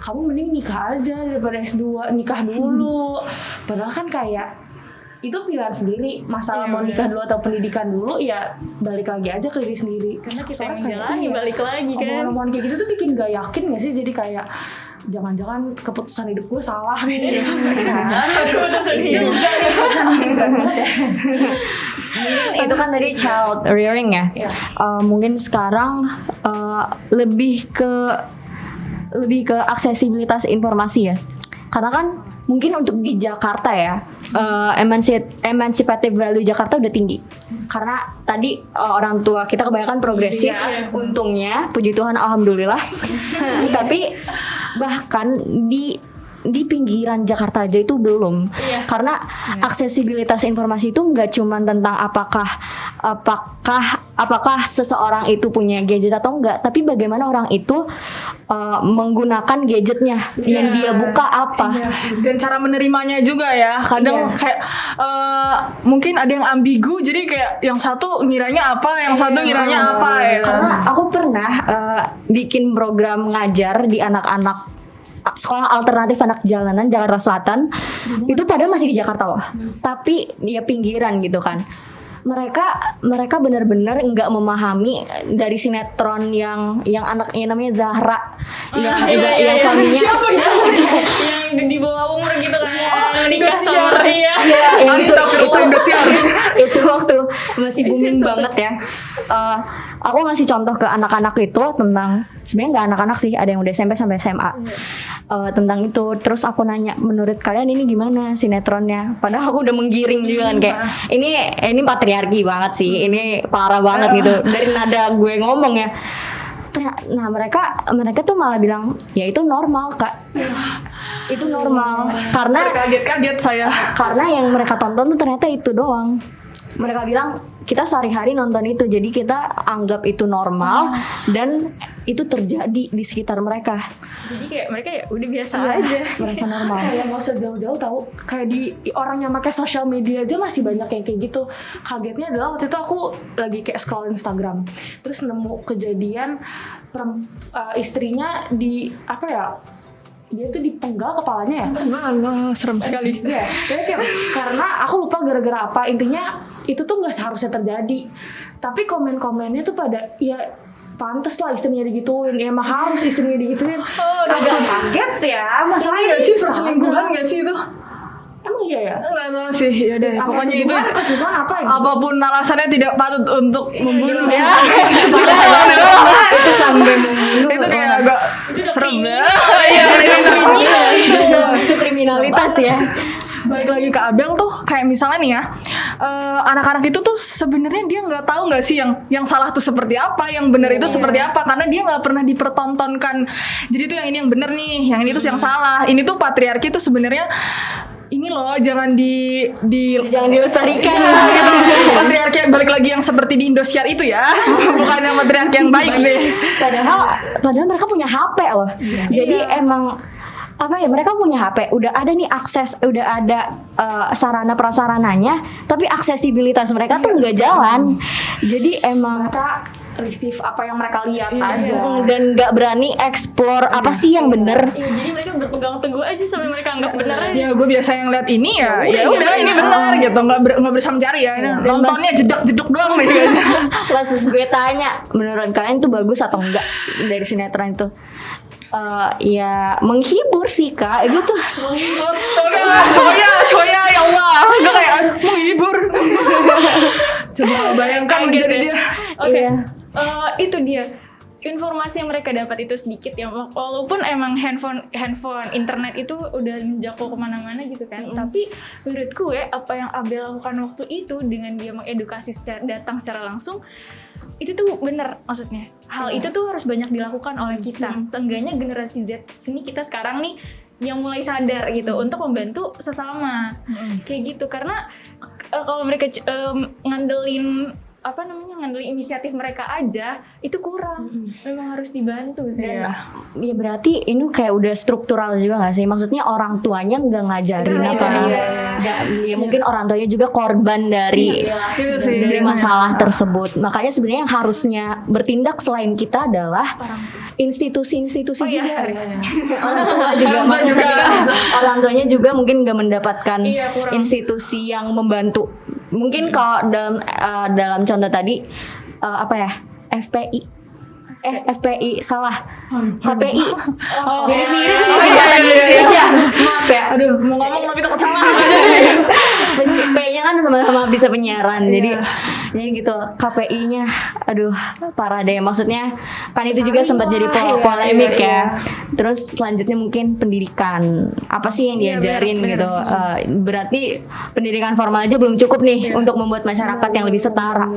kamu mending nikah aja daripada S2, nikah dulu. Padahal kan kayak itu pilihan sendiri, masalah mau nikah dulu atau pendidikan dulu ya balik lagi aja ke diri sendiri.
Karena kita yang menjalani balik lagi kan.
Omongan kayak gitu tuh bikin gak yakin gak sih? Jadi kayak jangan-jangan keputusan hidup gue salah nih.
Keputusan hidup.
Itu kan tadi child rearing ya. Mungkin sekarang lebih ke aksesibilitas informasi ya. Karena kan mungkin untuk di Jakarta ya, emancipative value Jakarta udah tinggi. Karena tadi orang tua kita kebanyakan progresif, untungnya, puji Tuhan, alhamdulillah. Tapi bahkan di pinggiran Jakarta aja itu belum, karena aksesibilitas informasi itu nggak cuma tentang apakah seseorang itu punya gadget atau enggak, tapi bagaimana orang itu menggunakan gadgetnya, yang dia buka apa,
dan cara menerimanya juga ya. Kadang kayak mungkin ada yang ambigu, jadi kayak yang satu ngiranya apa, yang satu ngiranya apa ya.
Karena aku pernah bikin program ngajar di anak-anak sekolah alternatif anak jalanan Jakarta Selatan. Itu padahal masih di Jakarta loh, tapi ya pinggiran gitu kan. Mereka benar-benar nggak memahami dari sinetron yang anaknya namanya Zahra, yang suaminya
yang di bawah umur gitu kan, nikah sama dia.
Itu waktu masih booming banget ya. Aku ngasih contoh ke anak-anak itu tentang, sebenarnya nggak anak-anak sih, ada yang udah SMP sampai SMA, tentang itu. Terus aku nanya, menurut kalian ini gimana sinetronnya? Padahal aku udah menggiring juga kan, kayak ini patriarki banget sih, ini parah banget gitu dari nada gue ngomong ya. Nah mereka tuh malah bilang, ya itu normal kak, itu normal. Karena
kaget saya,
karena yang mereka tonton tuh ternyata itu doang. Mereka bilang kita sehari-hari nonton itu, jadi kita anggap itu normal dan itu terjadi di sekitar mereka.
Jadi kayak mereka ya udah biasa
Iya.
aja.
Merasa normal.
Kayak nggak usah jauh-jauh tahu, kayak di orang yang pakai sosial media aja masih banyak yang kayak gitu. Kagetnya adalah waktu itu aku lagi kayak scroll Instagram, terus nemu kejadian istrinya di apa ya, dia tuh dipenggal kepalanya ya.
Allah, serem sekali.
Iya, jadi kayak karena aku lupa gara-gara apa, intinya itu tuh nggak seharusnya terjadi. Tapi komen-komennya tuh pada ya pantes lah istrinya digituin, ya emang harus istrinya digituin. Agak kaget ya, masalahnya
Gak sih perselingkuhan gak sih itu?
Emang iya ya?
Enggak tahu sih, yaudah pokoknya itu
pas hubungan apa ya?
apapun alasannya tidak patut untuk membunuh ya.
Itu sampai membunuh.
Itu kayak agak serem ya.
Itu kriminalitas ya.
Balik lagi ke Abel tuh, kayak misalnya nih ya, anak-anak itu tuh sebenarnya dia nggak tahu nggak sih yang salah tuh seperti apa, yang benar itu seperti apa, karena dia nggak pernah dipertontonkan. Jadi tuh yang ini yang benar nih, yang ini tuh yang salah. Ini tuh patriarki tuh sebenarnya ini loh, jangan
Jangan dilestarikan.
gitu. Patriarki balik lagi yang seperti di Indosiar itu ya, bukan yang patriarki yang baik deh.
Padahal mereka punya HP loh. Jadi emang apa ya, mereka punya HP, udah ada nih akses, udah ada sarana prasarananya, tapi aksesibilitas mereka tuh nggak jalan. Jadi emang
Mereka receive apa yang mereka lihat aja.
dan nggak berani explore apa sih yang bener.
Iya, jadi mereka berpegang teguh aja sampai mereka anggap benar aja.
Ya gue biasa yang lihat ini ya udah ini benar gitu, nggak berusaha mencari ya. Nontonnya jedak-jeduk doang nih kayaknya.
Pas gue tanya, menurut kalian tuh bagus atau enggak dari sinetron itu? Ya menghibur sih kak, gitu.
Coya ya Allah, gue kayak aduh, menghibur. Coba bayangkan
Kaget
menjadi
ya.
dia.
Oke.
Iya.
Itu dia. Informasi yang mereka dapat itu sedikit ya, walaupun emang handphone internet itu udah menjangkau kemana-mana gitu kan, tapi menurutku ya apa yang Abel lakukan waktu itu dengan dia mengedukasi datang secara langsung itu tuh bener, maksudnya hal itu tuh harus banyak dilakukan oleh kita, seenggaknya generasi Z sini kita sekarang nih yang mulai sadar gitu untuk membantu sesama kayak gitu, karena kalau mereka ngandelin inisiatif mereka aja itu kurang, memang harus dibantu sih.
Iya.
Ya berarti ini kayak udah struktural juga gak sih? Maksudnya orang tuanya nggak ngajarin apa? Ya mungkin orang tuanya juga korban dari
Itu sih
dari
biasanya.
masalah tersebut. Makanya sebenarnya yang harusnya bertindak selain kita adalah institusi-institusi juga. Orang tua juga, orang tuanya juga mungkin nggak mendapatkan
kurang.
institusi yang membantu. Mungkin kalau dalam contoh tadi apa ya, FPI salah, HPI mirip-mirip sih singkatan Indonesia. Maaf ya.
Aduh, mau ngomong tapi takut salah.
P-nya kan sama-sama bisa penyiaran, jadi gitu. KPI-nya, aduh parah deh. Maksudnya kan itu juga sempat jadi polemik ya. Terus selanjutnya mungkin pendidikan, apa sih yang diajarin gitu. Berarti pendidikan formal aja belum cukup nih untuk membuat masyarakat yang lebih setara.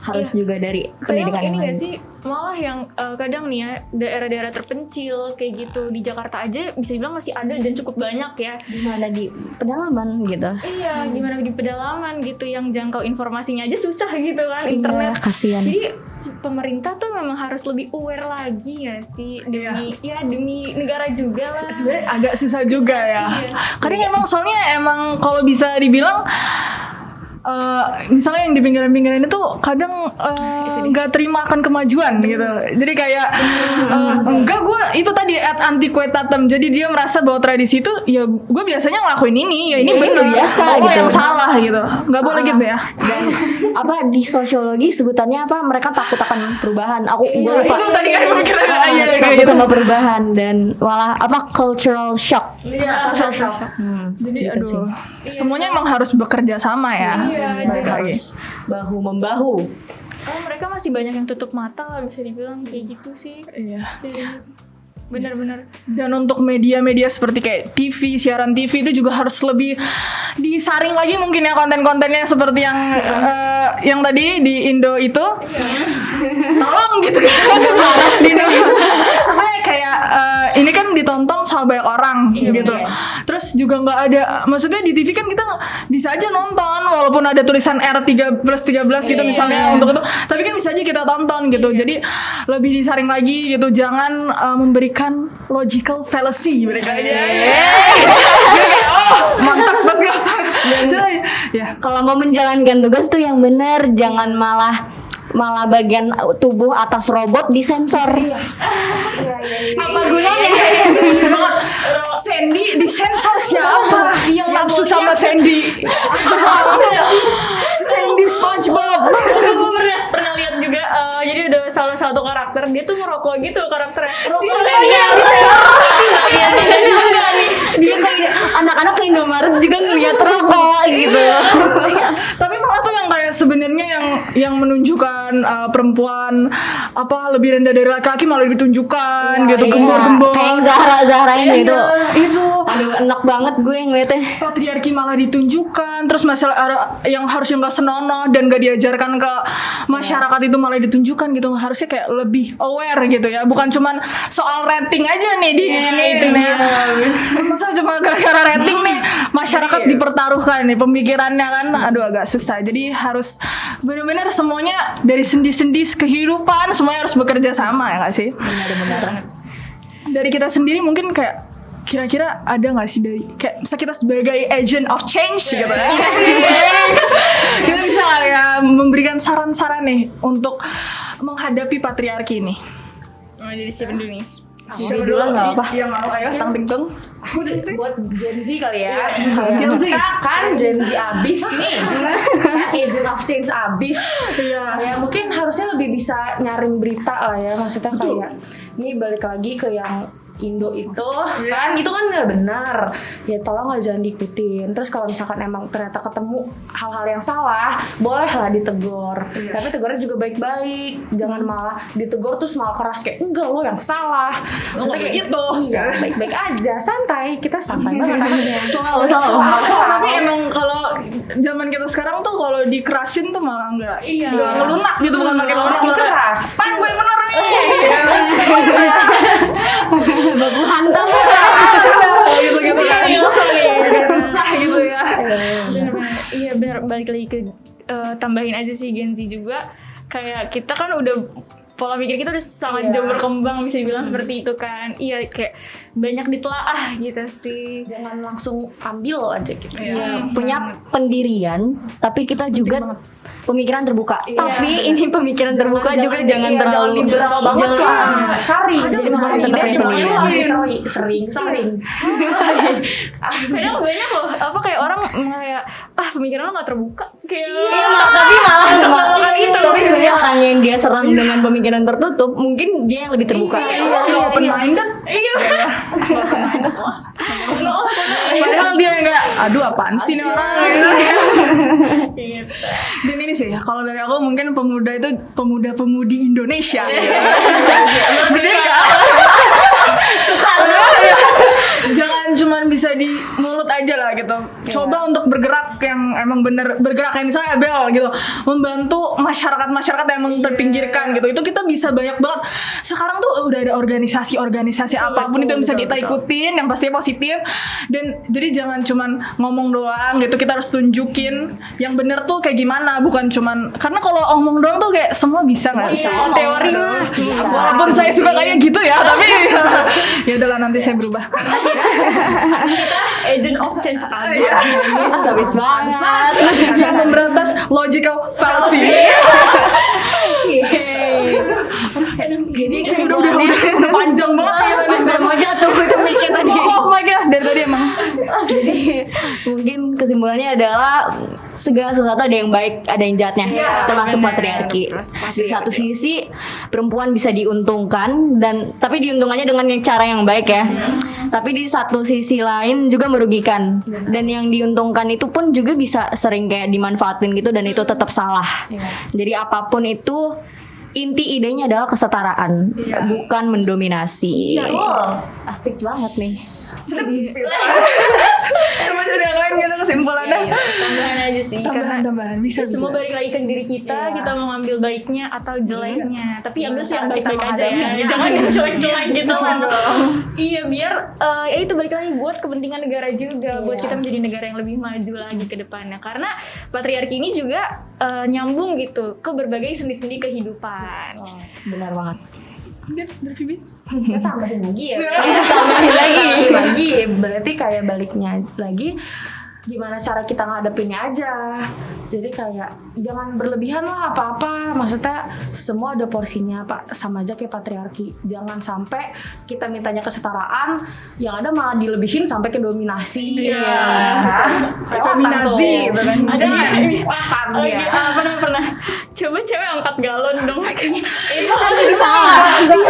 Harus juga dari pendidikan
Kadang ini
yang
gak
lain.
sih, malah yang kadang nih ya daerah-daerah terpencil kayak gitu di Jakarta aja bisa dibilang masih ada dan cukup banyak ya.
Gimana di pedalaman gitu.
Iya, gimana di pedalaman gitu yang jangkau informasinya aja susah gitu kan, internet.
Kasihan.
Jadi pemerintah tuh memang harus lebih aware lagi ya sih demi negara juga lah.
Sebenarnya agak susah juga ya.
Iya.
Kadang emang kalau bisa dibilang misalnya yang di pinggiran-pinggiran itu kadang nggak terima akan kemajuan gitu. Jadi kayak enggak, gue itu tadi antiquetatem. Jadi dia merasa bahwa tradisi itu ya gue biasanya ngelakuin ini, ya ini benar
biasa
bahwa
gitu.
yang salah gitu. Nggak boleh gitu ya.
Dan apa di sosiologi sebutannya apa? Mereka takut akan perubahan. Gue lupa.
Itu tadi kan pikiran kayak
Takut
gitu.
sama perubahan dan malah apa cultural shock.
Iya, jadi
gitu sih.
aduh, semuanya emang harus bekerja sama ya.
Iya,
Mereka harus bahu membahu.
mereka masih banyak yang tutup mata lah, bisa dibilang kayak gitu sih.
Iya.
Benar-benar.
Dan untuk media-media seperti kayak TV, siaran TV itu juga harus lebih disaring lagi mungkin ya konten-kontennya seperti yang tadi di Indo itu. Tolong gitu kan. Di Indonesia sampai kayak ini kan ditonton sama banyak orang gitu. Terus juga nggak ada, maksudnya di TV kan kita bisa aja nonton walaupun ada tulisan R+13 gitu misalnya untuk itu, tapi kan bisa aja kita tonton gitu. Jadi lebih disaring lagi gitu, jangan memberikan logical fallacy mereka aja. Mantap banget. Ya.
Kalau mau menjalankan tugas tuh yang bener, jangan malah bagian tubuh atas robot disensor. Apa gunanya?
Sandy disensor siapa? Yang nafsu sama Sandy? Sandy SpongeBob.
Aku pernah lihat juga, jadi ada salah satu karakter dia tuh merokok gitu karakternya.
Dia kayak anak-anak ke Indomaret juga ngeliat rokok gitu.
Tapi malah tuh yang kayak sebenarnya yang menunjukkan perempuan apa lebih rendah dari laki-laki malah ditunjukkan gitu, gembor-gembor.
Kayak yang Zahra ini itu.
Itu
Aduh, enak banget gue ngeliatnya.
patriarki malah ditunjukkan, terus masalah yang harusnya nggak senonoh dan nggak diajarkan ke masyarakat itu malah ditunjukkan gitu. Harusnya kayak lebih aware gitu ya, bukan cuman soal rating aja nih di ini itu nih. Masa cuma gara-gara rating nih masyarakat dipertaruhkan nih pemikirannya kan, aduh agak susah. Jadi harus benar-benar semuanya dari sendi-sendi kehidupan semuanya harus bekerja sama ya nggak sih? Benar-benar. Dari kita sendiri mungkin kayak kira-kira ada nggak sih dari kayak bisa kita sebagai agent of change gitu ya? Kita bisa nggak ya memberikan saran-saran nih untuk menghadapi patriarki ini?
Jadi siapa dulu nih?
Jadi dulu nggak apa.
Iya mau, ayo tang ting tung.
Buat Gen Z kali ya.
Gen Z.
Kita kan Gen Z abis nih. Kan agent of change abis.
Iya.
Ya mungkin harusnya lebih bisa nyaring berita lah ya. Maksudnya kayak ini balik lagi ke yang Indo itu kan itu kan nggak benar ya, tolonglah jangan diikutin. Terus kalau misalkan emang ternyata ketemu hal-hal yang salah bolehlah ditegur, tapi tegurnya juga baik-baik, jangan malah ditegur terus malah keras kayak enggak lo yang salah. Kita kayak
gitu.
Iya, baik-baik aja, santai, kita santai banget akhirnya.
Selalu.
Tapi emang kalau zaman kita sekarang tuh kalau dikerasin tuh malah nggak ngelunak gitu, bukan makin lunak
makin keras.
Pan gue bener nih.
Baku hantam.
Gitu susah gitu ya.
Iya benar, balik lagi ke tambahin aja sih Gen Z juga, kayak kita kan udah pola pikir kita udah sangat jauh berkembang, bisa dibilang seperti itu kan. Iya, kayak banyak ditelaah gitu sih.
Jangan langsung ambil aja gitu.
Ya, punya pendirian, tapi kita juga pemikiran terbuka. Tapi ini pemikiran terbuka juga jangan terlalu
liberal banget
jangan-
lah. Saring. Jadi
Jangan
malah
terlalu
sering.
Kadang banyak loh, apa kayak orang kayak pemikiran lo nggak terbuka, kayak
Iya, tapi malah
tersalurkan itu.
Tapi sebenarnya orang yang dia serang dengan pemikiran tertutup, mungkin dia yang lebih terbuka.
Open minded.
Iya.
Padahal dia enggak, aduh apaan sih nih orang gitu.
Gitu.
Dan ini sih ya, kalau dari aku mungkin pemuda itu pemuda-pemudi Indonesia. Merdeka. Jangan cuman bisa di mulut aja lah gitu. Coba untuk bergerak yang emang bener bergerak, kayak misalnya Bel gitu, membantu masyarakat yang emang terpinggirkan gitu. Itu kita bisa banyak banget. Sekarang tuh udah ada organisasi apapun itu yang bisa kita ikutin, yang pastinya positif. Dan jadi jangan cuman ngomong doang gitu. Kita harus tunjukin yang bener tuh kayak gimana, bukan cuman karena kalau ngomong doang tuh kayak semua bisa nggak?
Iya, teori mah.
Walaupun saya suka kayak gitu ya, tapi ya udahlah nanti saya berubah.
Agent of change abis.
Habis banget.
Yang memberantas logical fallacy.
Jadi
Udah
kesimpulannya
panjang banget ya tadi.
udah mau jatuh itu mikir tadi.
Oh my god, dari tadi emang.
Jadi mungkin kesimpulannya adalah segala sesuatu ada yang baik, ada yang jahatnya, termasuk patriarki. Di satu sisi perempuan bisa diuntungkan dan tapi diuntungkannya dengan cara yang baik ya. Tapi di satu sisi lain juga merugikan. Dan yang diuntungkan itu pun juga bisa sering kayak dimanfaatin gitu dan itu tetap salah. Jadi apapun itu inti idenya adalah kesetaraan, bukan mendominasi.
Betul.
Asik banget nih.
sedih. Coba dari yang lain gitu kesimpulannya.
Tambahan aja sih karena
Tambahan bisa.
semua balik lagi ke diri kita, kita mau ngambil baiknya atau jeleknya. Tapi ambil sih yang
Cara kita
baik-baik aja ya.
menghadapinya.
Jangan yang jelek-jelek gitu kan. Iya, biar ya itu balik lagi buat kepentingan negara juga, buat kita menjadi negara yang lebih maju lagi ke depannya. Karena patriarki ini juga nyambung gitu ke berbagai sendi-sendi kehidupan.
Benar banget.
Dari Vivi.
Kita tambahin lagi ya.
Tambahin
lagi. Berarti kayak baliknya lagi gimana cara kita ngadepinnya aja. Jadi kayak jangan berlebihan lah apa-apa. Maksudnya semua ada porsinya, Pak. Sama aja kayak patriarki. Jangan sampai kita mintanya kesetaraan, yang ada malah dilebihin sampai ke dominasi.
Iya.
Feminazi
gitu kan.
Ada nggak ini?
Paham ya.
Pernah coba cewek angkat galon dong.
Itu kan jadi salah. Itu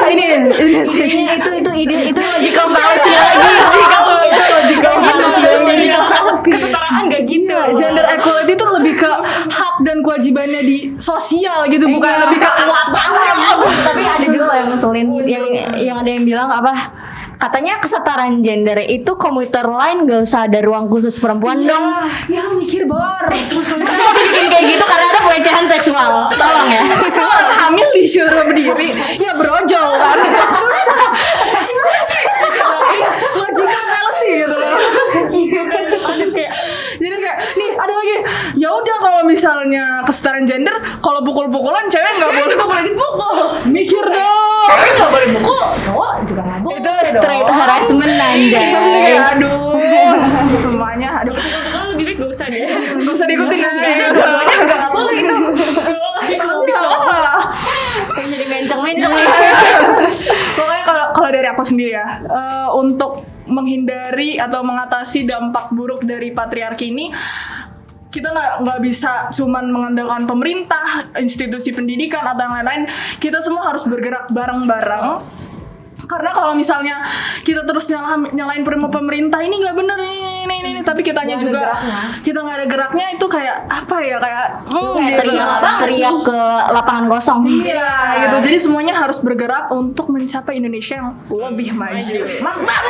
logical fallacy lagi. Itu logical fallacy.
Kesetaraan gak gitu.
Gender equality itu lebih ke hak dan kewajibannya di sosial gitu, bukan lebih ke
Tapi ada juga loh yang ngeselin, yang ada yang bilang apa? Katanya kesetaraan gender itu komuter lain gak usah ada ruang khusus perempuan dong.
Ya mikir bor.
Masa mau bikin kayak gitu karena ada pelecehan seksual? Tolong ya.
Orang hamil disuruh berdiri, ya brojol kan. Susah. Logical fallacy gitu loh. Jadi kayak nih ada lagi. Ya udah kalau misalnya kesetaraan gender, kalau pukul-pukulan cewek nggak boleh dipukul. Mikir dong.
Cewek nggak boleh pukul, cowok juga nggak boleh.
Itu straight harassment anjay.
Aduh, semuanya. Aduh,
Kalau lebih baik gak usah deh.
nggak usah diikutin ya.
Gak boleh itu.
Jadi menceng-menceng nih.
Pokoknya kalau dari aku sendiri ya, untuk menghindari atau mengatasi dampak buruk dari patriarki ini, kita nggak bisa cuman mengandalkan pemerintah, institusi pendidikan atau yang lain-lain. Kita semua harus bergerak bareng-bareng. Karena kalau misalnya kita terus nyalain pemerintah, ini nggak bener ini, tapi kitanya
Nggak ada
juga
geraknya.
kita nggak ada geraknya, itu kayak apa ya, kayak
Teriak ke lapangan kosong.
iya gitu. Jadi semuanya harus bergerak untuk mencapai Indonesia yang lebih maju. Mantap.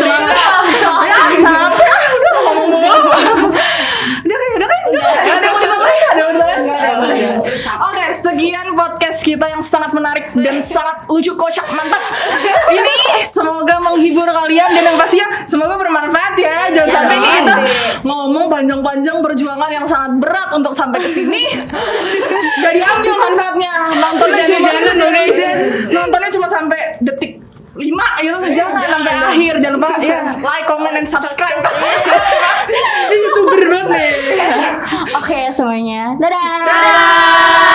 Semangat.
Capek. Udah ngomong mulu. Udah kan. Ada yang mau ditambahin? Oke, sekian podcast kita yang sangat menarik dan sangat lucu, kocak, mantap. Ini semoga menghibur kalian dan yang pastinya semoga bermanfaat ya. Jangan sampai ini kita ngomong panjang-panjang perjuangan yang sangat berat untuk sampai ke sini. Gak diambil manfaatnya. Nontonnya cuma sampai detik 5 gitu, jangan sampai akhir. Jangan lupa ya like, comment, dan subscribe. Itu berat nih.
Oke semuanya. Dadah.